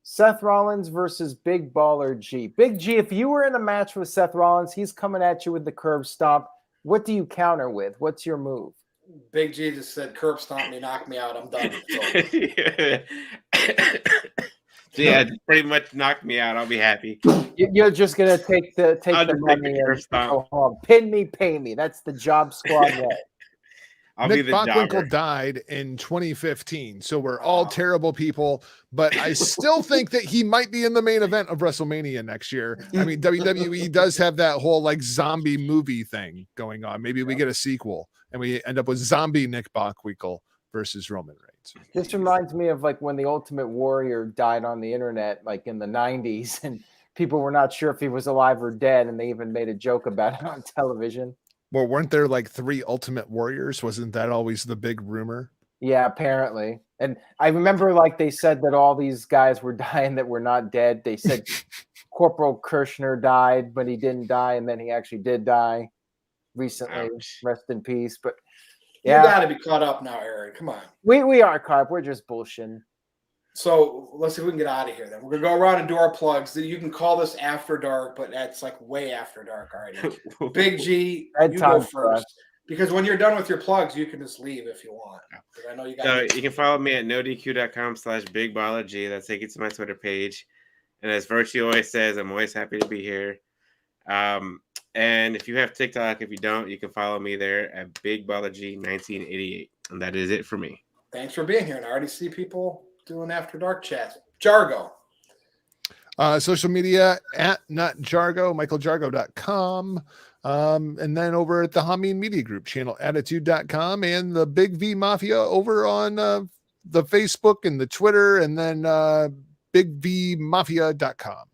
Seth Rollins versus Big Baller G. Big G, if you were in a match with Seth Rollins, he's coming at you with the curb stomp. What do you counter with? What's your move? Big G just said, curb stomp me, knock me out. I'm done. Yeah, pretty much knocked me out. I'll be happy. You're just going to take the money and go home. Pin me, pay me. That's the Job Squad way. Nick Bockwinkel died in 2015, so we're all terrible people, but I still think that he might be in the main event of WrestleMania next year. I mean, WWE does have that whole like zombie movie thing going on. Maybe we get a sequel and we end up with zombie Nick Bockwinkel versus Roman Reigns. This reminds me of like when the Ultimate Warrior died on the internet, like in the 90s, and people were not sure if he was alive or dead, and they even made a joke about it on television. Well, weren't there like 3 Ultimate Warriors? Wasn't that always the big rumor? Yeah, apparently. And I remember like they said that all these guys were dying that were not dead. They said Corporal Kirshner died, but he didn't die. And then he actually did die recently. Ouch. Rest in peace. But yeah, You got to be caught up now, Aaron. Come on. we are caught up. We're just bullshitting. So let's see if we can get out of here then. We're going to go around and do our plugs. You can call this after dark, but that's like way after dark already. Big G, you go first. Because when you're done with your plugs, you can just leave if you want. I know you got. So you can follow me at nodq.com/BigBallaG. That'll take you to my Twitter page. And as Virtue always says, I'm always happy to be here. And if you have TikTok, if you don't, you can follow me there at BigBallaG1988. And that is it for me. Thanks for being here. And I already see people doing after dark chats. Jargo. Social media at NotJargo, michaeljargo.com. And then over at the Hameen Media Group channel, attitude.com, and the Big V Mafia over on the Facebook and the Twitter, and then bigvmafia.com.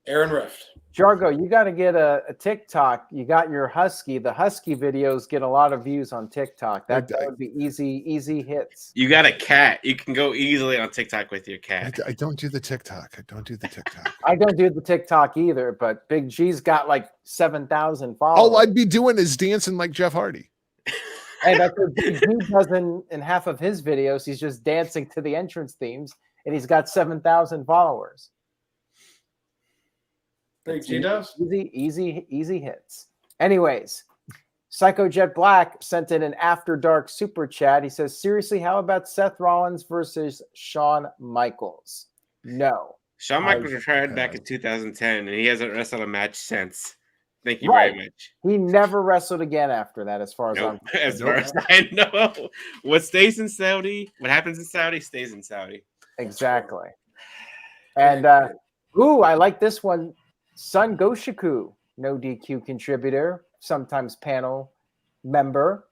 Aaron Rift. Jargo, you got to get a TikTok. You got your Husky. The Husky videos get a lot of views on TikTok. That would be easy hits. You got a cat. You can go easily on TikTok with your cat. I don't do the TikTok. I don't do the TikTok either, but Big G's got like 7,000 followers. All I'd be doing is dancing like Jeff Hardy. Hey, that's what Big G does in half of his videos. He's just dancing to the entrance themes, and he's got 7,000 followers. Big G does? Easy hits. Anyways, Psycho Jet Black sent in an After Dark super chat. He says, seriously, how about Seth Rollins versus Shawn Michaels? No. Shawn Michaels retired back in 2010, and he hasn't wrestled a match since. Thank you Right. very much. He never wrestled again after that, as far as Nope. I'm As far as I know. What stays in Saudi, what happens in Saudi stays in Saudi. Exactly. And I like this one. Sun Goshiku, NoDQ contributor, sometimes panel member,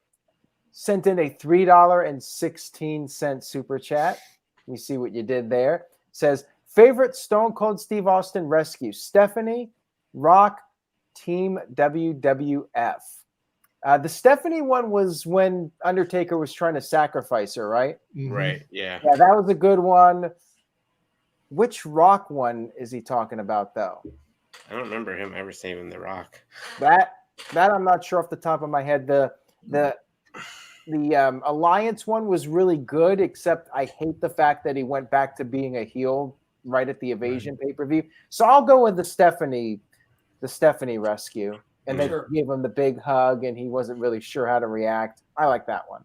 sent in a $3.16 super chat. You see what you did there. Says, favorite Stone Cold Steve Austin rescue, Stephanie, Rock, Team WWF. The Stephanie one was when Undertaker was trying to sacrifice her, right? Right, yeah. Yeah, that was a good one. Which Rock one is he talking about, though? I don't remember him ever saving The Rock. That I'm not sure off the top of my head. The Alliance one was really good, except I hate the fact that he went back to being a heel right at the Evasion pay-per-view. So I'll go with the Stephanie rescue. And then gave him the big hug, and he wasn't really sure how to react. I like that one.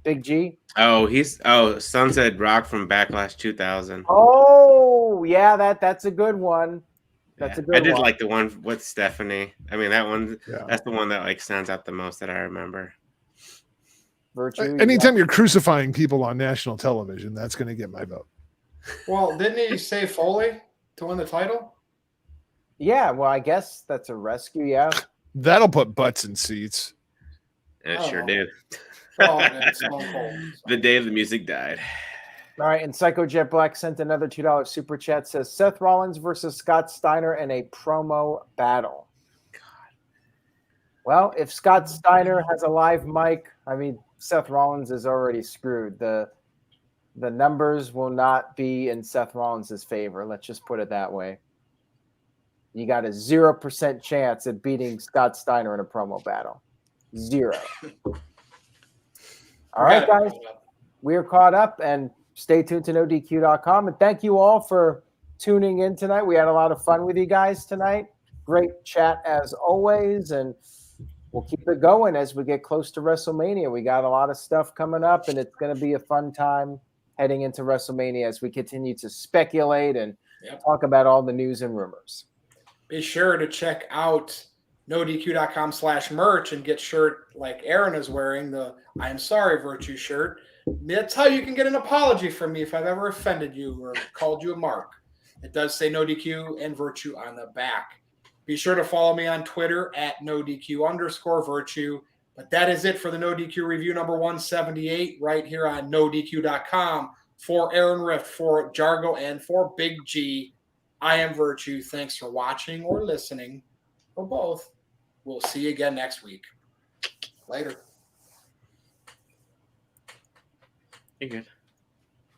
Big G? Sunset Rock from Backlash 2000. Oh, yeah, that's a good one. That's a good one. I did like the one with Stephanie. I mean, that one, that's the one that like stands out the most that I remember. Virtue. Anytime you're crucifying people on national television, that's going to get my vote. Well, didn't he save Foley to win the title? Yeah, well, I guess that's a rescue, yeah. That'll put butts in seats. It sure did. It's Stone Cold. The day the music died. All right, and Psycho Jet Black sent another $2 super chat. Says Seth Rollins versus Scott Steiner in a promo battle. God. Well, if Scott Steiner has a live mic, I mean, Seth Rollins is already screwed. The numbers will not be in Seth Rollins' favor. Let's just put it that way. You got a 0% chance at beating Scott Steiner in a promo battle. 0. All right, guys. We are caught up, and stay tuned to NoDQ.com. And thank you all for tuning in tonight. We had a lot of fun with you guys tonight. Great chat as always, and we'll keep it going as we get close to WrestleMania. We got a lot of stuff coming up, and it's going to be a fun time heading into WrestleMania as we continue to speculate and talk about all the news and rumors. Be sure to check out NoDQ.com/merch and get shirt like Aaron is wearing, the I Am Sorry Virtue shirt. That's how you can get an apology from me if I've ever offended you or called you a mark. It does say NoDQ and Virtue on the back. Be sure to follow me on Twitter at NoDQ_Virtue. But that is it for the NoDQ review number 178 right here on NoDQ.com. For Aaron Rift, for Jargo, and for Big G, I am Virtue. Thanks for watching or listening, or both. We'll see you again next week. Later. You're good.